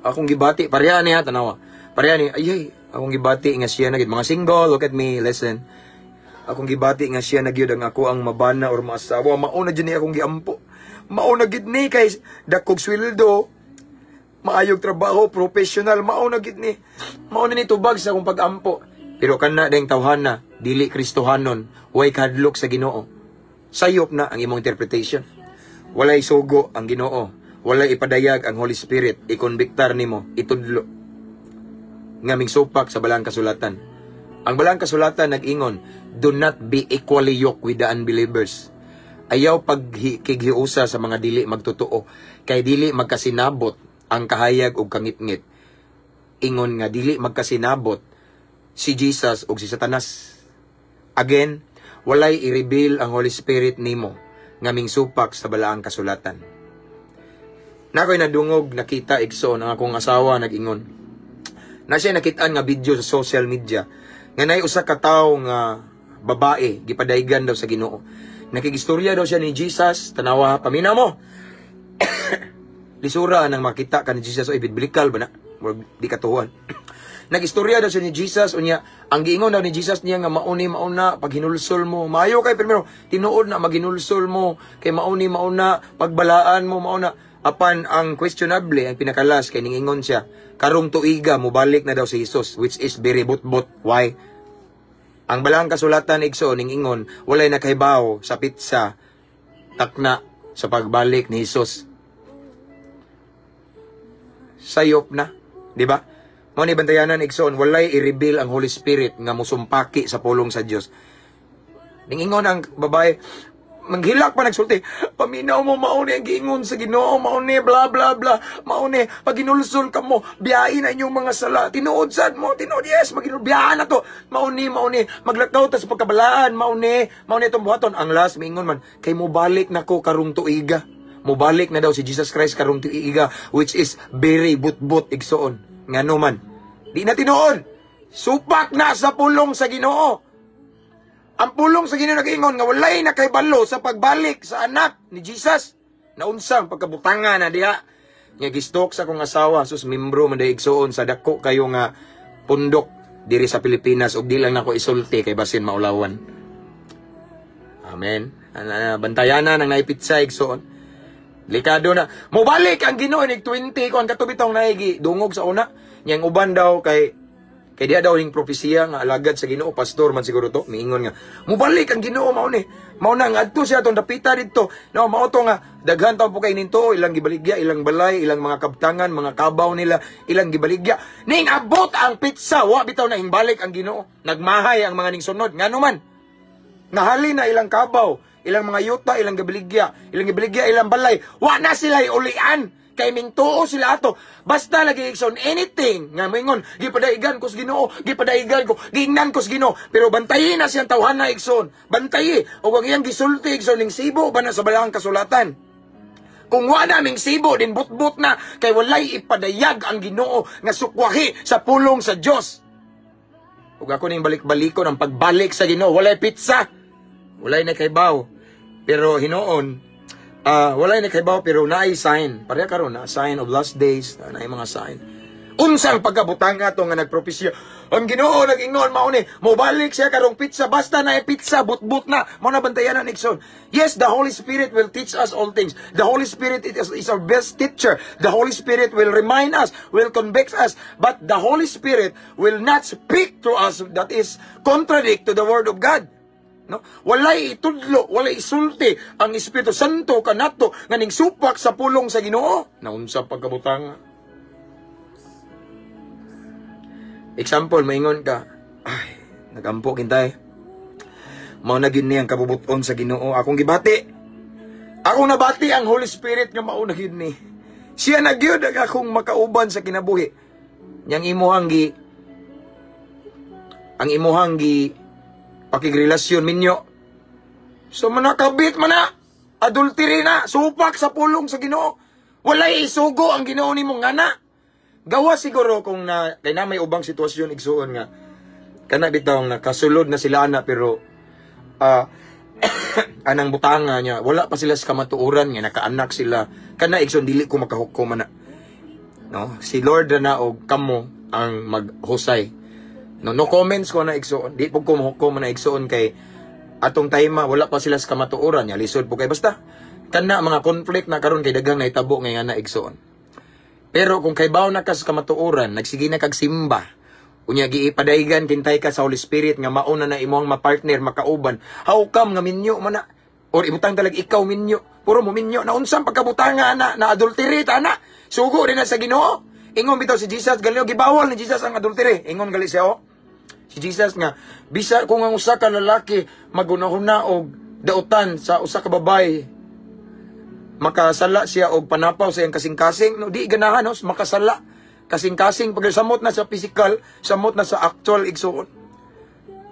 Speaker 2: Akong gibati pareha ni ha tanawa. Pareha ni ay akong gibati nga siya nagid mga single, look at me, listen. Akong gibati nga siya nagyud ang ako ang mabana or maasawa, mauna jud ni akong giampo. Mauna gid ni kay dakog sweldo. maayog trabaho, professional, mao na gid ni. Mao na ni tubag sa akong pag-ampo. Pero kana ding tawhana, dili Kristohanon, way kadlok sa Ginoo. Sayop na ang imong interpretation. Walay sugo ang Ginoo. Walay ipadayag ang Holy Spirit. Ikonbiktar nimo, itudlo. Ngaming supak sa Balang Kasulatan. Ang Balang Kasulatan nag-ingon, do not be equally yoked with the unbelievers. Ayaw pagkighiusa sa mga dili magtotoo. Kay dili magkasinabot ang kahayag ug kangitngit. Ingon nga dili magkasinabot si Jesus ug si Satanas. Again, walay i-reveal ang Holy Spirit nimo ngaming supak sa Balaang Kasulatan. Nakoy nadungog nakita igsoon ang akong asawa nag-ingon. Na siya nakitaan nga video sa social media nga nay usa ka tawo nga babae gipadaygan daw sa Ginoo. Nakigistorya daw siya ni Jesus, tanawa paminaw mo. Lisura nang makita ka ni Jesus o ibidbilikal ba na? Di katuhuan. Nagistorya daw siya ni Jesus unya ang giingon daw ni Jesus niya nga mauna pag hinulsol mo maayo kay primero tinuod na maghinulsol mo kay mauna pagbalaan mo mauna apan ang questionable ang pinakalas kay ningingon siya karong tuiga mobalik na daw si Jesus which is very butbot. Why? Ang Balang Kasulatan igsoon ningingon walay nakahibaw sa pitsa takna sa pagbalik ni Jesus. Sayop na, di ba? Mao ni bantayanan igsoon walay i-reveal ang Holy Spirit nga musumpaki sa pulong sa Dios. Ningingon ang babae, manghilak pa nagsulti, paminaw mo mauni ang giingon sa Ginoo, mauni bla bla bla, mauni pag ginulsol ka mo, biyahin na inyong mga sala, tinuod sad mo, tinuod yes, biyahan na to, mauni, maglakaw ta sa pagkabalaan, mauni itong buhaton. Ang last mingon man, kay mo balik na ko karong tuiga. Mubalik na daw si Jesus Christ karong tuiga, which is very butbot igsoon. Ngano man, di na tinuod. Supak na sa pulong sa Ginoo. Ang pulong sa Ginoo nag-ingon nga walay na kay balo sa pagbalik sa anak ni Jesus. Naunsang pagkabutangan na diha. Nga gistok sa kong asawa sus membro man igsoon sa dako kayo nga pundok diri sa Pilipinas ug di lang nako isulti kay basin maulawan. Amen. Bantayanan ang naipitsa igsoon. Likado na. Mobalik ang Ginoo nig 20 kon katubitong naigi dungog sa una. Yang uban daw kay dia daw ning propesiya nga alagad sa Ginoo, pastor man siguro to, miingon nga. Mobalik ang Ginoo mao ni. Mao na nga adto siya tong dapita didto. No, mao to nga daghan taw po kay ninto, ilang gibaligya, ilang balay, ilang mga kabtangan, mga kabaw nila, ilang gibaligya. Ning abot ang pitsa, wa bitaw na himbalik ang Ginoo. Nagmahay ang mga ning sunod. Ngano man? Nahali na ilang kabaw, ilang mga yuta, ilang gibaligya, ilang balay. Wa na sila ulian. Kay mingtuo sila ato. Basta lagi igsoon anything nga moingon, gipadaigan ko sa Ginoo, gipadaigan ko, giingnan ko sa Ginoo. Pero bantayi na siyang tawhana igsoon. Bantayi o wag iyang gisulti igsoon ning sibo ba na sa Balang Kasulatan. Kung wa naming sibo din butbut na kay walay ipadayag ang Ginoo nga sukwahi sa pulong sa Dios. Ug ako ning balik-balikon ang pagbalik sa Ginoo, walay pitsa. Walay na kaybaw. Pero hinoon walay na kaybaw pero naay sign. Pareha karon na sign of last days, naay mga sign. Unsang pagkabutang ato nga nagpropesya. Ang Ginoo nag-ingnon mao ni, mobalik siya karong pitsa basta naay pitsa butbut na. Mao na bantayanan igsoon. Yes, the Holy Spirit will teach us all things. The Holy Spirit is our best teacher. The Holy Spirit will remind us, will convict us, but the Holy Spirit will not speak to us that is contradict to the word of God. No? Walay itudlo, walay isulti ang Espiritu Santo kanato nga ning supak sa pulong sa Ginoo. Naunsa pagkabutang. Example, maingon ka, ay, nagampo kintay. Mao na gid ni ang kabubuton sa Ginoo. Akong gibati. Akong nabati ang Holy Spirit nga mao na gid ni. Siya na gyud ang akong makauban sa kinabuhi. Yang imuhang gi pakigrelasyon minyo. So manakabit man na, adultery na, supak sa pulong sa Ginoo. Walay isugo ang Ginoo nimo ngana. Gawa siguro kung na kay na may ubang sitwasyon igsuon nga kana bitaw na kasulod na sila ana pero anang butanga niya wala pa sila sa kamatuoran nga nakaanak sila kana igsoon dili ko makahukom na. No, si Lord na og kamo ang maghusay. No comments ko na igsoon. Di po ko na igsoon kay atong time wala pa sila sa kamatuoran niya. Lisod po kay basta kana mga conflict na karon kay daghang naitabo nga na igsoon. Pero kung kaybaw na ka sa kamatuoran, nagsige na kag simba, unya giipadaygan kintay ka sa Holy Spirit nga mauna na imong mapartner makauban, how come nga minyo man na or ibutang talag ikaw minyo, puro mo minyo na unsang pagkabutanga na adultery ta na. Sugo rin na sa Ginoo. Ingon bitaw si Jesus galio gibawal ni Jesus ang adultery. Ingon gali siya si Jesus nga bisa kung ang usa ka lalaki magunahuna og dautan sa usa ka babae, makasala siya og panapaw sa iyang kasing-kasing, no di ganahan no makasala kasing-kasing pag samot na sa physical, samot na sa actual igsuon.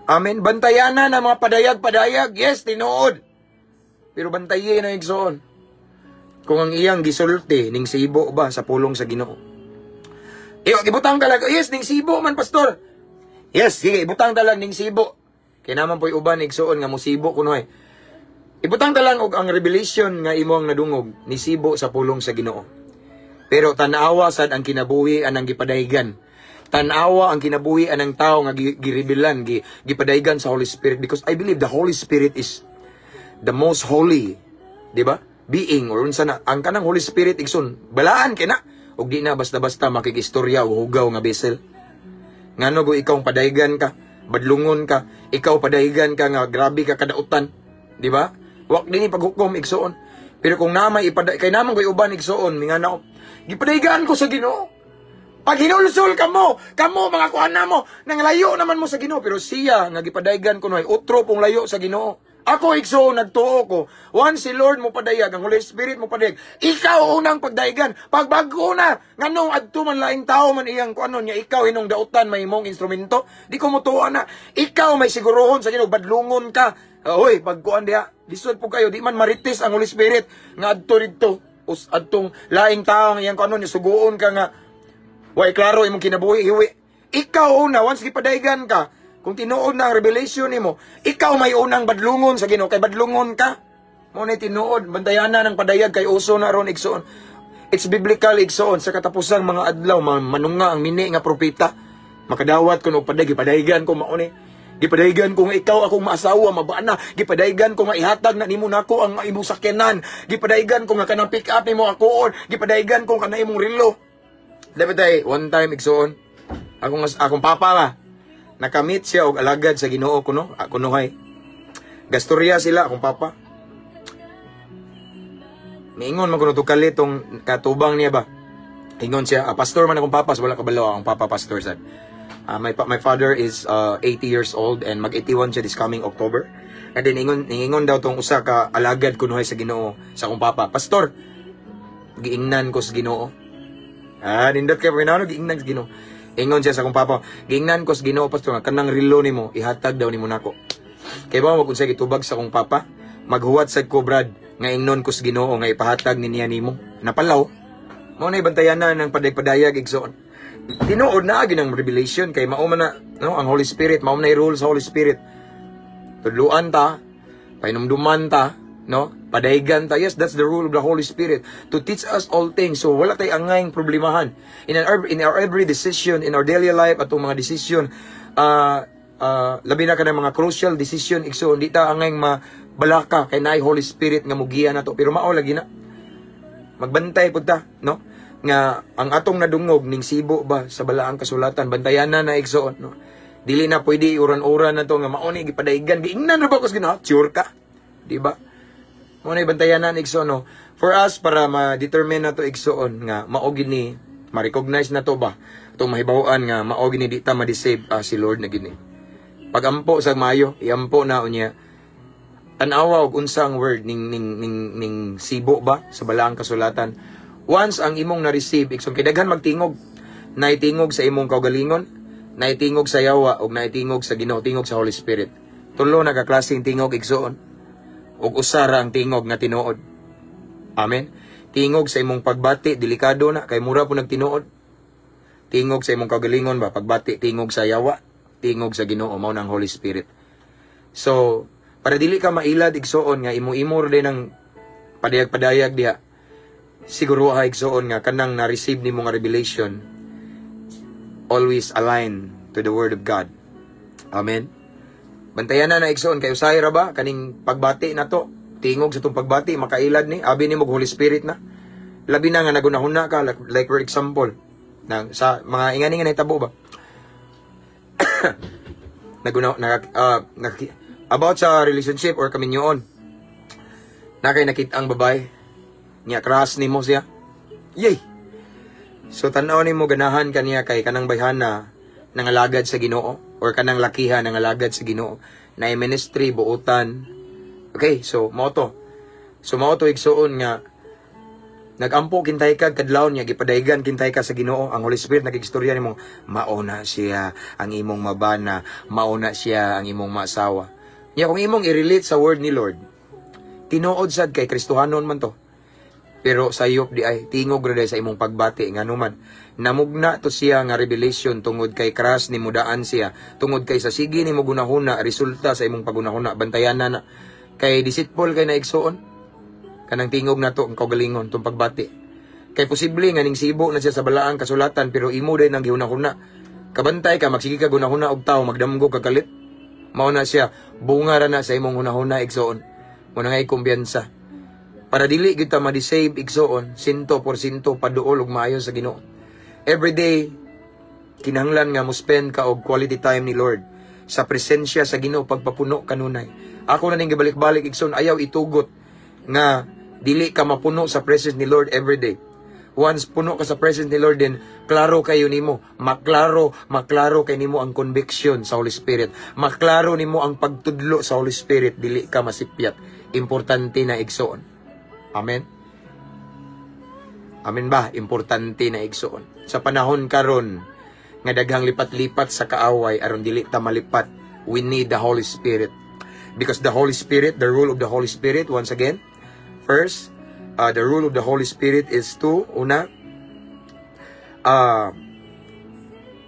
Speaker 2: Amen. Bantayan na ng mga padayag-padayag, yes, tinuod. Pero bantayin na igsuon. Kung ang iyang gisulti ning sibo ba sa pulong sa Ginoo. Ibutang talag, yes, ning sibo man pastor. Yes, sige, ibutang talag ning sibo. Kaya naman po'y uban igsuon nga musibo kunoy. Ibutang talang og ang revelation nga imong nadungog ni sibo sa pulong sa Ginoo. Pero tanawa sad ang kinabuhi anang gipadaygan. Tanawa ang kinabuhi anang tao nga girevelan, gipadaygan sa Holy Spirit, because I believe the Holy Spirit is the most holy, di ba? Being or unsa na ang kanang Holy Spirit igsoon, balaan kay na og di na basta-basta makikistorya o hugaw nga vessel. Ngano go ikaw padaygan ka, badlungon ka, ikaw padaygan ka nga grabe ka kadautan, di ba? Wak din paghukom igsoon. Pero kung namay kay naman ko uban igsoon, mingana gipadaygan ko sa Ginoo. Pag hinulsol kamo mga kuana mo, nang layo naman mo sa Ginoo, pero siya nga gipadaygan ko noy utro pong layo sa Ginoo. Ako igsoon nagtuo ko. Once si Lord mo padayag, ang Holy Spirit mo padayag, ikaw unang pagdayagan. Pagbago na, nganong adto man laing tao man iyang kuano niya, ikaw hinong dautan may imong instrumento, di ko mutuan na. Ikaw may sigurohon sa Ginoo, badlungon ka. Hoy, pagkuan diha, lisod po kayo, di man marites ang Holy Spirit nga adto didto. Adtong laing tao nga iyang kuano niya, suguon ka nga, way klaro imong kinabuhi, hiwi. Ikaw una, once gipadayagan ka, kung tinuod na ang revelation nimo, ikaw may unang badlungon sa Ginoo, kay badlungon ka. Mo na tinuod, bantayan na ng padayag kay uso na ron igsoon. It's biblical igsoon sa katapusang mga adlaw, manunga ang mini nga propeta. Makadawat ko og padayagan ko mauni. Gipadayagan ko nga ikaw akong maasawa, mabana. Gipadayagan ko nga ihatag na nimo nako ang imong sakyanan. Gipadayagan ko nga kanang pick up nimo akoon. Gipadayagan ko kanang imong relo. Dapat ay one time igsoon. Akong papa nga nakamit siya og alagad sa Ginoo kuno. Ako no hay. Gastorya sila akong papa. Miingon man kuno tukalit tong katubang niya ba. Ingon siya, pastor man akong papa, wala kabalo akong papa pastor sad. My father is 80 years old and mag-81 siya this coming October. And then ingon daw tong usa ka alagad kuno hay sa Ginoo sa akong papa. Pastor, giingnan ko sa Ginoo. Nindot kay pinano giingnan sa Ginoo. Ingon siya sa akong papa, giingnan ko sa Ginoo pastor nga kanang relo nimo ihatag daw nimo nako. Kay ba wag unsay gitubag sa akong papa, maghuwat sad ko brad nga ingnon ko sa Ginoo nga ipahatag niya nimo. Napalaw. Mao nay bantayan na ng padayag igsoon. Tinuod na agi ng revelation kay mao man na no ang Holy Spirit, mao man na rule sa Holy Spirit. Tudluan ta, painumduman ta, no? Padayagan ta. Yes, that's the rule of the Holy Spirit to teach us all things. So wala tay angayng problemahan in our every decision in our daily life atong mga decision labi na kanang mga crucial decision igsoon di ta angayng mabalaka kay naay Holy Spirit nga mugiya nato. Pero mao lagi na magbantay pud ta, no? Nga ang atong nadungog ning sibo ba sa balaang kasulatan, bantayan na igsoon, no? Dili na pwede uran-uran na to nga mao ni gipadayagan giingnan na ba ko sa Ginoo, sure ka, di ba? Mao ni bantayan na igsoon, no? For us para ma-determine na to igsoon nga mao gini ma-recognize na to ba itong mahibaw-an nga mao gini di ta ma-deceive si Lord na gini. Pagampo sa mayo, iampo na unya tanawa og unsang word ning sibo ba sa balaang kasulatan. Once ang imong na-receive, igsoon kay daghan magtingog, naitingog sa imong kaugalingon, naitingog sa yawa, o naitingog sa Ginoo, tingog sa Holy Spirit. Tulo na kaklaseng tingog igsoon, ug usara ang tingog nga tinuod. Amen. Tingog sa imong pagbati, delikado na, kay mura po nagtinuod. Tingog sa imong kaugalingon ba, pagbati, tingog sa yawa, tingog sa Ginoo, mao nang Holy Spirit. So, para dili ka mailad igsoon nga imo-imo din ang padayag-padayag diha. Siguro igsoon nga kanang na-receive nimo nga revelation always align to the word of God. Amen. Bantayan na igsoon kay usay ra ba kaning pagbati na to. Tingog sa tong pagbati makailad ni abi nimo Holy Spirit na. Labi na nga nagunahuna ka, like for example, sa mga inganingan na tabo ba? About sa relationship or kaminyoon. Na kay nakita ang babae, niya crush ni mo siya. Yay! So tanaw ni mo ganahan kaniya kay kanang bayhana nangalagad sa Ginoo or kanang lakiha nangalagad sa Ginoo na ministry buutan. Okay, so mao to igsuon nga nagampo kintay ka kadlaw niya gipadaygan kintay ka sa Ginoo. Ang Holy Spirit nagigistorya nimo, mauna siya ang imong mabana, mauna siya ang imong maasawa. Nya kung imong i-relate sa word ni Lord, tinuod sad kay Kristohanon man to. Pero sayop di ay tingog ra sa imong pagbati nganuman. Namugna to siya nga revelation tungod kay crush ni mudaan siya, tungod kay sa sige nimo gunahuna resulta sa imong pagunahuna bantayan na kay deceitful kay na igsuon. Kanang tingog na to ang kaugalingon tong pagbati. Kay posible nga ning sibo na siya sa balaang kasulatan pero imo day nang gihunahuna. Kabantay ka magsige ka gunahuna og tawo magdamgo ka kalit. Mao na siya bunga ra na sa imong hunahuna igsuon. Mo na ngay kumbiyansa. Para dili kita ma-disave igsuon 100% paduol ug maayo sa Ginoo. Every day kinahanglan nga mo spend ka og quality time ni Lord sa presensya sa Ginoo pagpapuno kanunay. Ako na ning gibalik-balik igsuon ayaw itugot nga dili ka mapuno sa presence ni Lord every day. Once puno ka sa presence ni Lord din, klaro kayo nimo, maklaro kay nimo ang conviction sa Holy Spirit. Maklaro nimo ang pagtudlo sa Holy Spirit, dili ka masipyat. Importante na igsuon. Amen. Amen ba? Importante na igsuon. Sa panahon karon nga daghang lipat-lipat sa kaaway aron dili ta malipat, we need the Holy Spirit. Because the Holy Spirit, the rule of the Holy Spirit, once again, first, the rule of the Holy Spirit is to, una,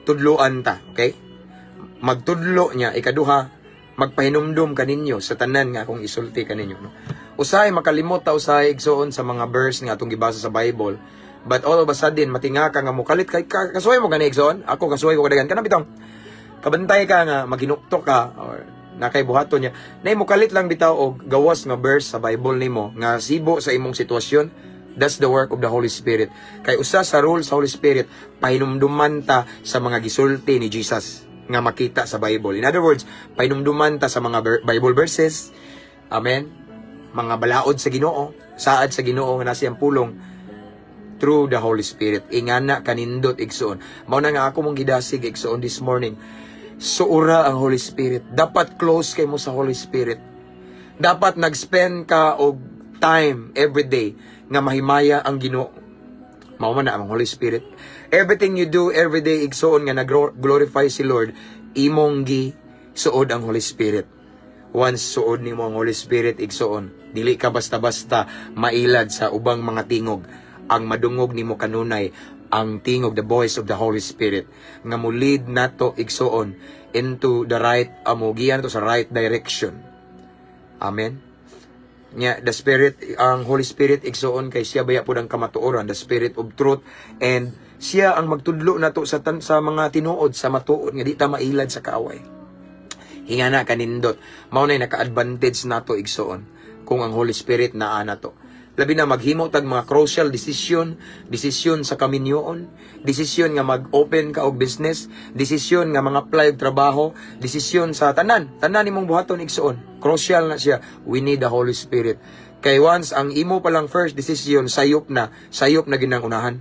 Speaker 2: tudloan ta, okay? Magtudlo niya, ikaduha, magpahinumdum kaninyo sa tanan nga kung isulti kaninyo, no? Usahay makalimot ta usahay igsuon sa mga verse nga atong gibasa sa Bible, but all of a sudden matinga ka nga mukalit kay kasuway mo gani igsuon, ako kasuway ko kadagan kana bitong kabantay ka nga maginukto ka or nakay buhaton niya nay mukalit lang bitaw og gawas nga verse sa Bible nimo nga sibo sa imong sitwasyon. That's the work of the Holy Spirit. Kay usa sa rule sa Holy Spirit, pahinumduman ta sa mga gisulti ni Jesus nga makita sa Bible. In other words, pahinumduman ta sa mga Bible verses. Amen. Mga balaod sa Ginoo, saad sa Ginoo nga nasiyang pulong through the Holy Spirit. Ingana kanindot igsuon. Mao na nga ako mong gidasig igsuon this morning. Suura ang Holy Spirit. Dapat close kay mo sa Holy Spirit. Dapat nag-spend ka og time every day nga mahimaya ang Ginoo. Mao man na ang Holy Spirit. Everything you do every day igsuon nga nag-glorify si Lord, imong gi suod ang Holy Spirit. Once suod nimo ang Holy Spirit igsuon, dili ka basta-basta mailad sa ubang mga tingog. Ang madungog nimo kanunay ang tingog, the voice of the Holy Spirit nga mo lead nato igsuon into the right, amugian to sa right direction. Amen. Nya the Spirit, ang Holy Spirit igsuon kay siya baya pud ang kamatuoran, the Spirit of truth, and siya ang magtudlo nato sa mga tinuod sa matuod nga di ta mailad sa kaaway. Hingana kanindot, mao nay naka-advantage nato igsuon kung ang Holy Spirit naa nato. Labi na maghimo tag mga crucial decision sa kaminyoon, decision nga mag-open ka og business, decision nga mga apply og trabaho, decision sa tanan nimong buhaton igsuon. Crucial na siya. We need the Holy Spirit. Kay once ang imo palang first decision sayop na ginang unahan.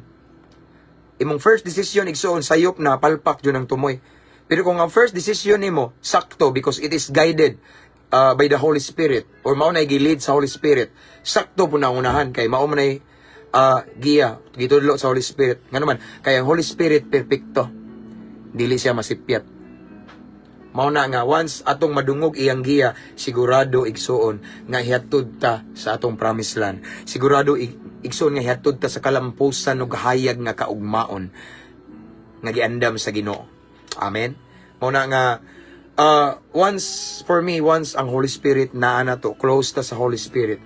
Speaker 2: Imong first decision igsuon sayop na palpak jud ang tumoy. Pero kung ang first decision nimo sakto because it is guided by the Holy Spirit or mao nay gilid sa Holy Spirit, sakto po na unahan kay mao man nay giya gitudlo sa Holy Spirit. Nga naman kay ang Holy Spirit perpekto, dili siya masipyat. Mao na nga once atong madungog iyang giya, sigurado igsuon nga hiatud ta sa atong promised land. Sigurado igsuon nga hiatud ta sa kalampusan ug hayag nga kaugmaon nga giandam sa Ginoo. Amen. Muna nga, once ang Holy Spirit naa na to, close ta sa Holy Spirit,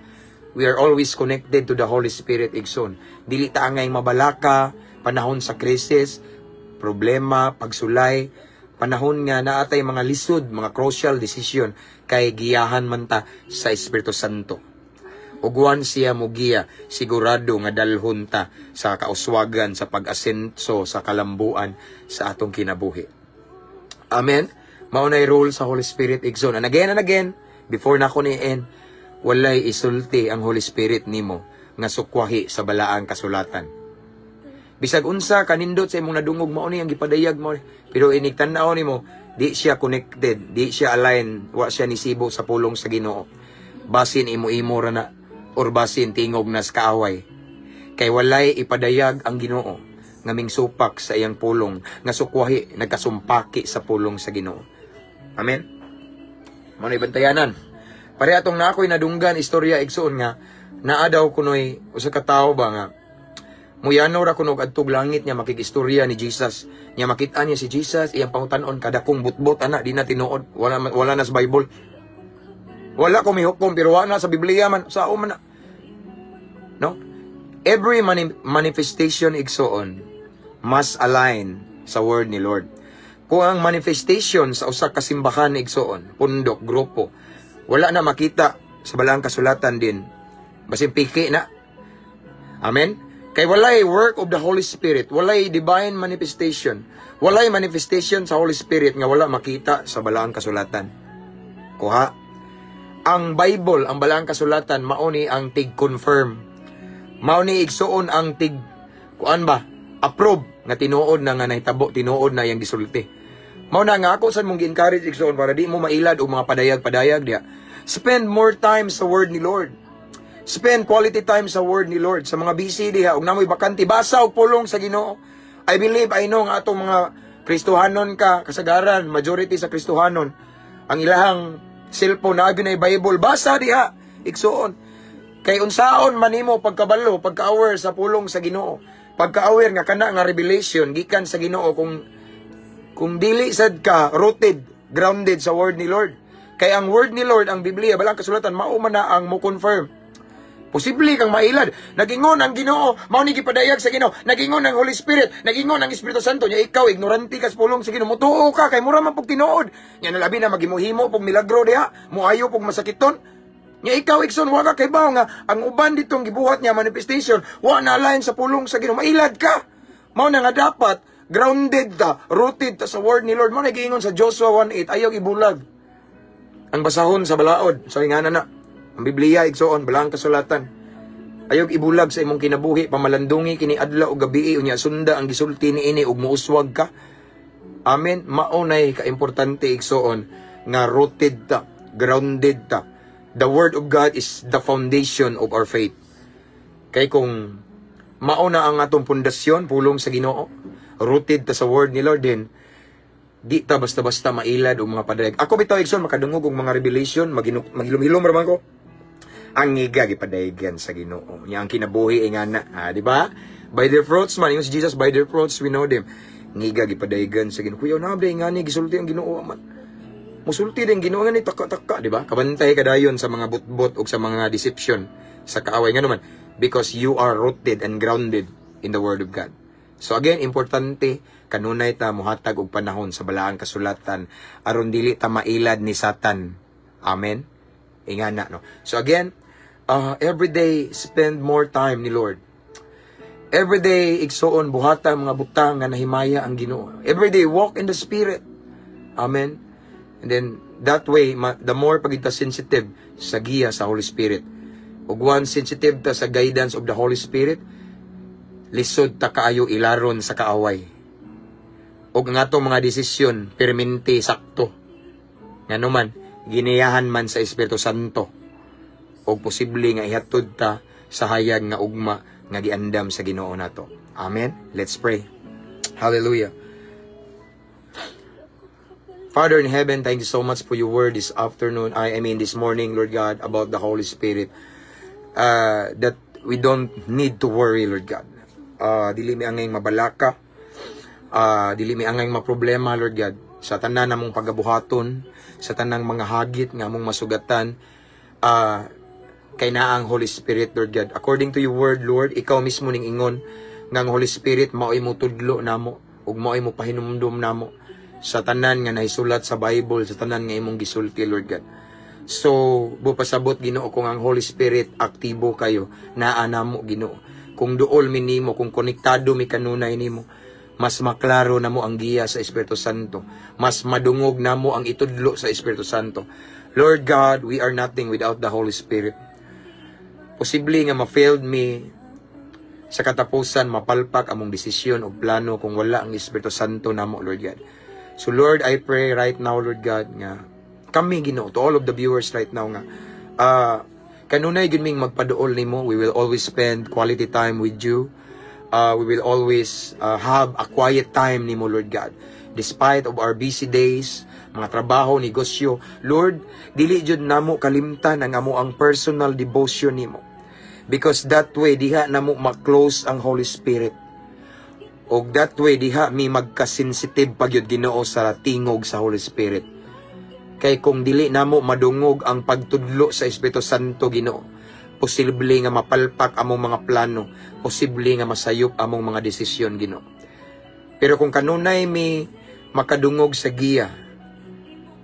Speaker 2: we are always connected to the Holy Spirit igsoon. Dili ta angay mabalaka, panahon sa krisis, problema, pagsulay, panahon nga naatay mga lisod, mga crucial decision, kay giyahan man ta sa Espiritu Santo. Ugwan siya mugiya, sigurado nga dalhon ta sa kauswagan, sa pag-asenso, sa kalambuan sa atong kinabuhi. Amen. Maunay role sa Holy Spirit igsoon. And again, before na ko ni-end, walay isulti ang Holy Spirit nimo nga sukwahi sa balaang kasulatan. Bisag unsa kanindot sa imong nadungog mao ni ang gipadayag mo, pero inigtan-aw nimo, di siya connected, di siya align, wa siya nisibo sa pulong sa Ginoo. Basin imo-imo ra na or basin tingog na sa kaaway. Kay walay ipadayag ang Ginoo nga mingsupak sa iyang pulong, nga sukwahi nagkasumpaki sa pulong sa Ginoo. Amen. Mao na bantayanan. Pare atong na ako'y nadunggan istorya igsoon nga naa daw kunoy usa ka tawo ba nga muyano ra kunog adtog langit niya makigistorya ni Jesus. Niya makita niya si Jesus, iyang pangutan-on kada kong butbot ana di na tinuod, wala na sa Bible. Wala ko mihukom pero wala na sa Biblia man sao man na. No? Every manifestation igsoon must align sa word ni Lord. Kung ang manifestation sa usa ka simbahan igsoon, pundok, grupo, wala na makita sa balaang kasulatan din, basin piki na. Amen? Kay walay work of the Holy Spirit, walay divine manifestation, walay manifestation sa Holy Spirit nga wala makita sa balaang kasulatan. Kuha. Ang Bible, ang balaang kasulatan, mauni ang tig-confirm. Mauni igsuon ang kuan ba? Approve nga tinuod na nga nahitabo, tinuod na yang gisulti. Mao na nga ako sa mong gi-encourage igsuon para di mo mailad og mga padayag-padayag diha. Spend more time sa word ni Lord. Spend quality time sa word ni Lord. Sa mga busy diha, ug namoy bakanti, basa og pulong sa Ginoo. I believe, I know nga atong mga Kristohanon ka, kasagaran, majority sa Kristohanon, ang ilahang cellphone na na Bible, basa diha, igsuon. Kay unsaon manimo pagkabalo, pagka-aware sa pulong sa Ginoo. Pagka-aware nga kana nga revelation gikan sa Ginoo kung dili sad ka rooted, grounded sa word ni Lord. Kay ang word ni Lord, ang Biblia, balang kasulatan, mao man na ang mo confirm. Posible kang mailad. Nagingon ang Ginoo, mao ni gipadayag sa Ginoo. Nagingon ang Holy Spirit, nagingon ang Espiritu Santo. Nya ikaw ignorante ka sa pulong sa Ginoo. Mutuo ka kay mura man pug tinuod. Nya nalabi na magimuhimo pug milagro diha, muayo pug masakiton. Nya ikaw igsoon wa ka kay bawo nga ang uban ditong gibuhat niya manifestation, wa na align sa pulong sa Ginoo. Mailad ka. Mao na nga dapat grounded ta, rooted ta sa word ni Lord. Mao na giingon sa Joshua 1:8, ayaw ibulag ang basahon sa balaod. So ingana na. Ang Biblia igsoon balang kasulatan. Ayog ibulag sa imong kinabuhi, pamalandungi kini adlaw ug gabi unya sunda ang gisulti niini ug muuswag ka. Amen. Maunay ka importante igsoon nga rooted ta, grounded ta. The word of God is the foundation of our faith. Kay kung mauna ang atong pundasyon, pulong sa Ginoo, rooted ta sa word ni Lord din, di ta basta-basta mailad og mga padayag. Ako bitaw igsoon makadungog og mga revelation, maghilom-hilom ra man ko. Ang ngiga gipadayon sa Ginoo. Nya ang kinabuhi ay ngana, di ba? By their fruits man, yung si Jesus, by their fruits we know them. Ngiga gipadayon sa Ginoo. Kuya na ba ngani gisulti ang Ginoo man. Musulti din Ginoo ngani taka-taka, di ba? Kabantay kadayon sa mga butbot ug sa mga deception sa kaaway nga naman because you are rooted and grounded in the word of God. So again, importante kanunay ta mohatag og panahon sa balaang kasulatan aron dili ta mailad ni Satan. Amen. Ingana no. So again, every day spend more time ni Lord. Every day igsuon buhata mga butang nga nahimaya ang Ginoo. Every day walk in the Spirit. Amen. And then that way the more pagita sensitive sa giya sa Holy Spirit. Ug once sensitive ta sa guidance of the Holy Spirit, lisod ta kaayo ilaron sa kaaway. Ug nga atong mga desisyon permanente sakto. Ngano man giniyahan man sa Espiritu Santo. O posible nga ihatod ta sa hayag nga ugma nga giandam sa Ginoo nato. Amen. Let's pray. Hallelujah. Father in heaven, thank you so much for your word this afternoon. I mean this morning, Lord God, about the Holy Spirit. That we don't need to worry, Lord God. Dili mi angay mabalaka. Dili mi angay maproblema, Lord God. Sa tanan namong pagabuhaton, sa tanang mga hagit nga among masugatan, kay naang Holy Spirit, Lord God. According to your word, Lord, ikaw mismo ning ingon nga ang Holy Spirit mao'y mo tudlo namo ug mao'y mo pahinumdum namo sa tanan nga nahisulat sa Bible, sa tanan nga imong gisulti, Lord God. So, bupasabot Ginoo kung ang Holy Spirit aktibo kayo, naa namo Ginoo. Kung duol mi nimo, kung konektado mi kanunay nimo, mas maklaro namo ang giya sa Espiritu Santo. Mas madungog namo ang itudlo sa Espiritu Santo. Lord God, we are nothing without the Holy Spirit. Posible nga ma-failed mi sa katapusan, mapalpak among desisyon o plano kung wala ang Espiritu Santo namo, Lord God. So Lord, I pray right now, Lord God, nga kami Ginoo, to all of the viewers right now nga, kanunay gid ming magpaduol nimo. We will always spend quality time with you. We will always have a quiet time nimo, Lord God. Despite of our busy days, mga trabaho, negosyo, Lord, dili jud namo kalimtan ang amo ang personal devotion nimo. Because that way, diha namo ma-close ang Holy Spirit. O that way, diha mi magka-sensitive pagyud Ginoo sa tingog sa Holy Spirit. Kay kung dili namo madungog ang pagtudlo sa Espiritu Santo Ginoo, posible nga mapalpak among mga plano, posible nga masayop among mga desisyon Ginoo. Pero kung kanunay mi makadungog sa giya,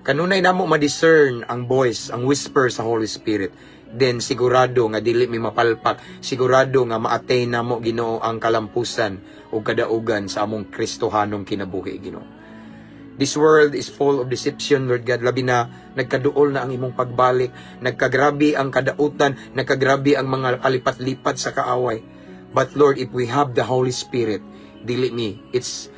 Speaker 2: kanunay namo ma-discern ang voice, ang whisper sa Holy Spirit, then sigurado nga dili mi mapalpak, sigurado nga ma-attain namo Ginoo ang kalampusan o kadaugan sa among Kristohanong kinabuhi Ginoo. This world is full of deception, Lord God. Labi na nagkaduol na ang imong pagbalik, nagkagrabe ang kadautan, nagkagrabe ang mga kalipat-lipat sa kaaway. But Lord, if we have the Holy Spirit, dili mi, it's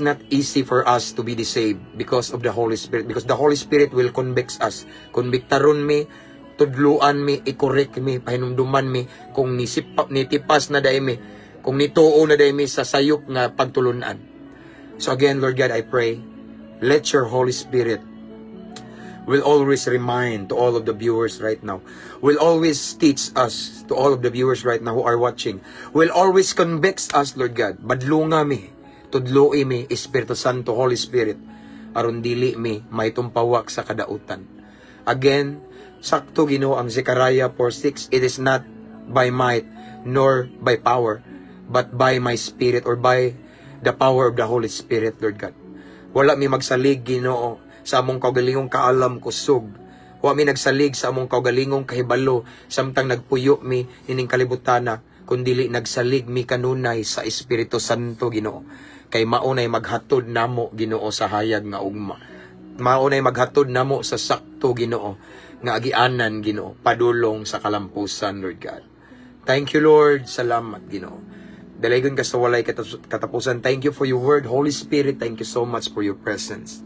Speaker 2: not easy for us to be deceived because of the Holy Spirit. Because the Holy Spirit will convict us. Konbiktaron mi, tudluan mi, i-correct mi, pahinumduman mi, kung nitipas na dahi mi, kung nituo na dahi mi sa sayop nga pagtulunan. So again, Lord God, I pray, let your Holy Spirit will always remind to all of the viewers right now, will always teach us to all of the viewers right now who are watching, will always convict us, Lord God, badlunga mi, tudloi mi, Espiritu Santo, Holy Spirit, aron dili mi may tumpawak sa kadautan. Again, sakto Ginoo ang Zechariah 4:6, it is not by might nor by power, but by my Spirit, or by the power of the Holy Spirit, Lord God. Wala mi magsalig Ginoo sa among kaugalingong kaalam kusog. Wala mi nagsalig sa among kaugalingong kahibalo samtang nagpuyo mi ining kalibutana, kundili nagsalig mi kanunay sa Espiritu Santo Ginoo. Kay maunay maghatod namo Ginoo sa hayag nga ugma. Maunay maghatod namo sa sakto Ginoo nga agianan Ginoo padulong sa kalampusan, Lord God. Thank you, Lord. Salamat Ginoo. Dalagon ka sa walay katapusan. Thank you for your word, Holy Spirit. Thank you so much for your presence.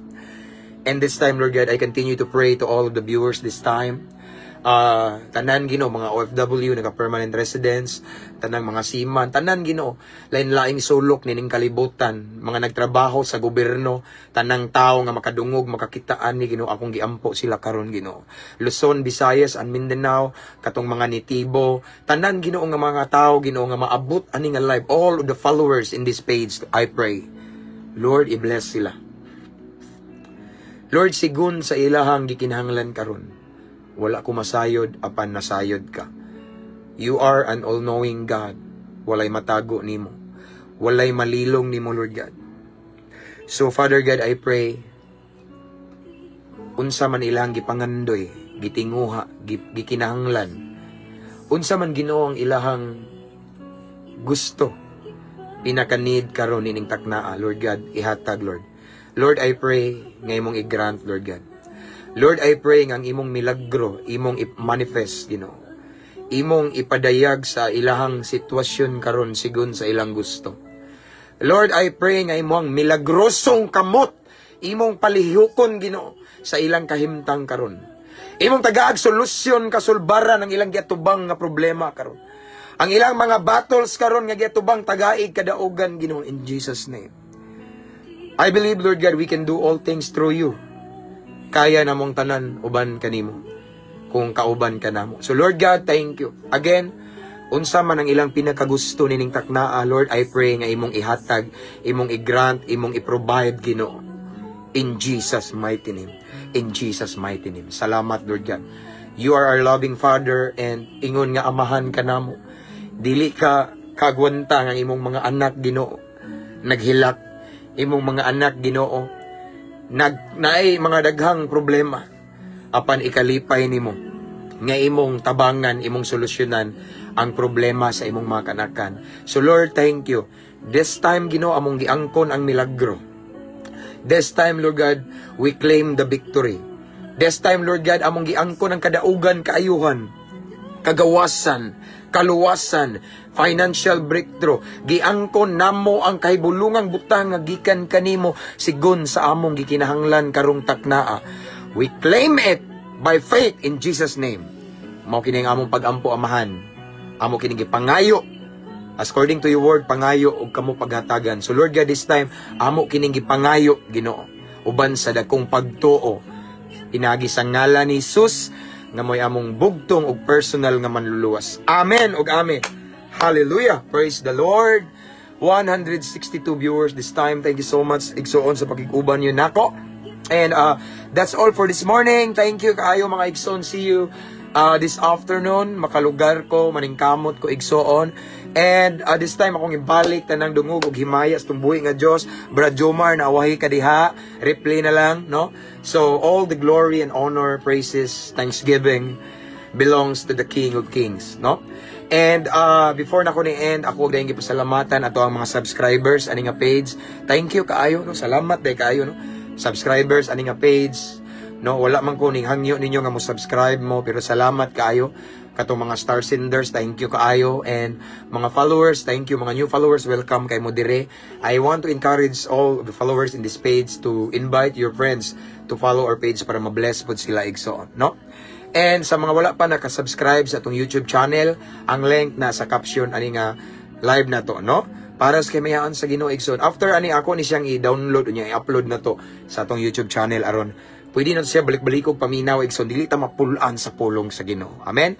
Speaker 2: And this time, Lord God, I continue to pray to all of the viewers this time. Tanan Ginoo, mga OFW, naka-permanent residents, tanang mga seaman, tanan Ginoo, lain-laing sulok nining kalibutan, mga nagtrabaho sa gobyerno, tanang tao nga makadungog, makakitaan ni Ginoo, akong giampo sila karon Ginoo. Luzon, Visayas, and Mindanao, katong mga nitibo, tanan Ginoo nga mga tao Ginoo nga maabot ani nga live, all of the followers in this page, I pray, Lord, i-bless sila. Lord, sigun sa ilahang gikinahanglan karon, wala ko masayod apan nasayod ka. You are an all-knowing God. Walay matago nimo. Walay malilong nimo, Lord God. So, Father God, I pray, unsa man ilang gipangandoy, gitinguha, gikinahanglan, unsa man Ginoo ang ilahang gusto, pinakanid karon ining taknaa, Lord God, ihatag, Lord. Lord, I pray, nga imong i-grant, Lord God. Lord, I pray nga ang imong milagro, imong i-manifest, Ginoo. Imong ipadayag sa ilahang sitwasyon karon sigon sa ilang gusto. Lord, I pray nga imong milagrosong kamot, imong palihukon, Ginoo, sa ilang kahimtang karon. Imong tagaag solusyon kasulbaran ang ilang giatubang nga problema karon. Ang ilang mga battles karon nga giatubang tagaig kadaugan, Ginoo, in Jesus' name. I believe, Lord God, we can do all things through you. Kaya namong tanan uban kanimo kung kauban ka namo. So Lord God, thank you. Again, unsa man ang ilang pinakagusto nining taknaa, Lord, I pray nga imong ihatag, imong i-grant, imong i-provide, Ginoo. In Jesus' mighty name. In Jesus' mighty name. Salamat, Lord God. You are our loving Father, and ingon nga amahan ka namo. Dili ka kagwanta nga imong mga anak, Ginoo. Naghilak imong mga anak, Ginoo. Naay mga daghang problema. apan ikalipay nimo nga imong tabangan, imong solusyonan ang problema sa imong mga kanakan. So Lord, thank you. This time, Ginoo, among giangkon ang milagro. This time, Lord God, we claim the victory. This time, Lord God, among giangkon ang kadaugan, kaayuhan, kagawasan, kaluwasan, financial breakthrough. Giangkon namo ang kahibulungang butang nga gikan kanimo sigon sa among gikinahanglan karong taknaa. We claim it by faith in Jesus' name. Mao kini ang among pagampo, Amahan. Amo kini gipangayo. According to your word, pangayo og kamo paghatagan. So Lord God, this time, amo kini gipangayo, Ginoo. Uban sa dakong pagtuo. Pinagi sa ngalan ni Jesus, nga mo'y among bugtong og personal nga manluluwas. Amen ug amen. Hallelujah. Praise the Lord. 162 viewers this time. Thank you so much, igsoon, sa pakiguban yun nako. And that's all for this morning. Thank you kaayo mga igsoon. See you this afternoon. Makalugar ko, maningkamot ko igsoon. And this time akong ibalik tanang dungog ug himaya sa tumbuhi nga Dios. Brad Jomar, naawahi ka diha. Replay na lang, no? So all the glory and honor, praises, thanksgiving belongs to the King of Kings, no? And before na ko ni end, ako dayon gipasalamatan ato ang mga subscribers ani nga page. Thank you kaayo, no? Salamat day kaayo, no? Subscribers ani nga page, no? Wala man ko ning hangyo ninyo nga mo subscribe mo, pero salamat kaayo. Katong mga star senders, thank you kaayo. And mga followers, thank you. Mga new followers, welcome kay mo dire. I want to encourage all the followers in this page to invite your friends to follow our page para ma-bless po sila igsoon, no? And sa mga wala pa nakasubscribe sa atong YouTube channel, ang link na sa caption ani nga live na to, no? Para sa kamayaan sa Ginoo igsoon. After ani ako ni siyang i-download unya i-upload na to sa atong YouTube channel aron pwede na siya balik-balikog paminaw igsoon, dili ta mapulan sa pulong sa Ginoo. Amen.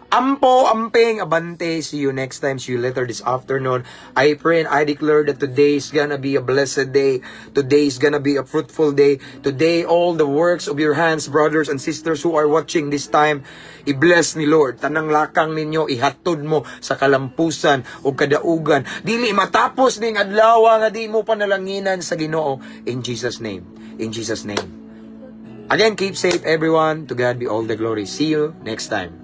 Speaker 2: Ampo, amping, abante. See you next time. See you later this afternoon. I pray and I declare that today is gonna be a blessed day. Today is gonna be a fruitful day. Today, all the works of your hands, brothers and sisters who are watching this time, i-bless ni Lord. Tanang lakang ninyo, ihatod mo sa kalampusan o kadaugan. Dili matapos ning adlaw nga di mo panalanginan sa Ginoo. In Jesus' name. In Jesus' name. Again, keep safe everyone. To God be all the glory. See you next time.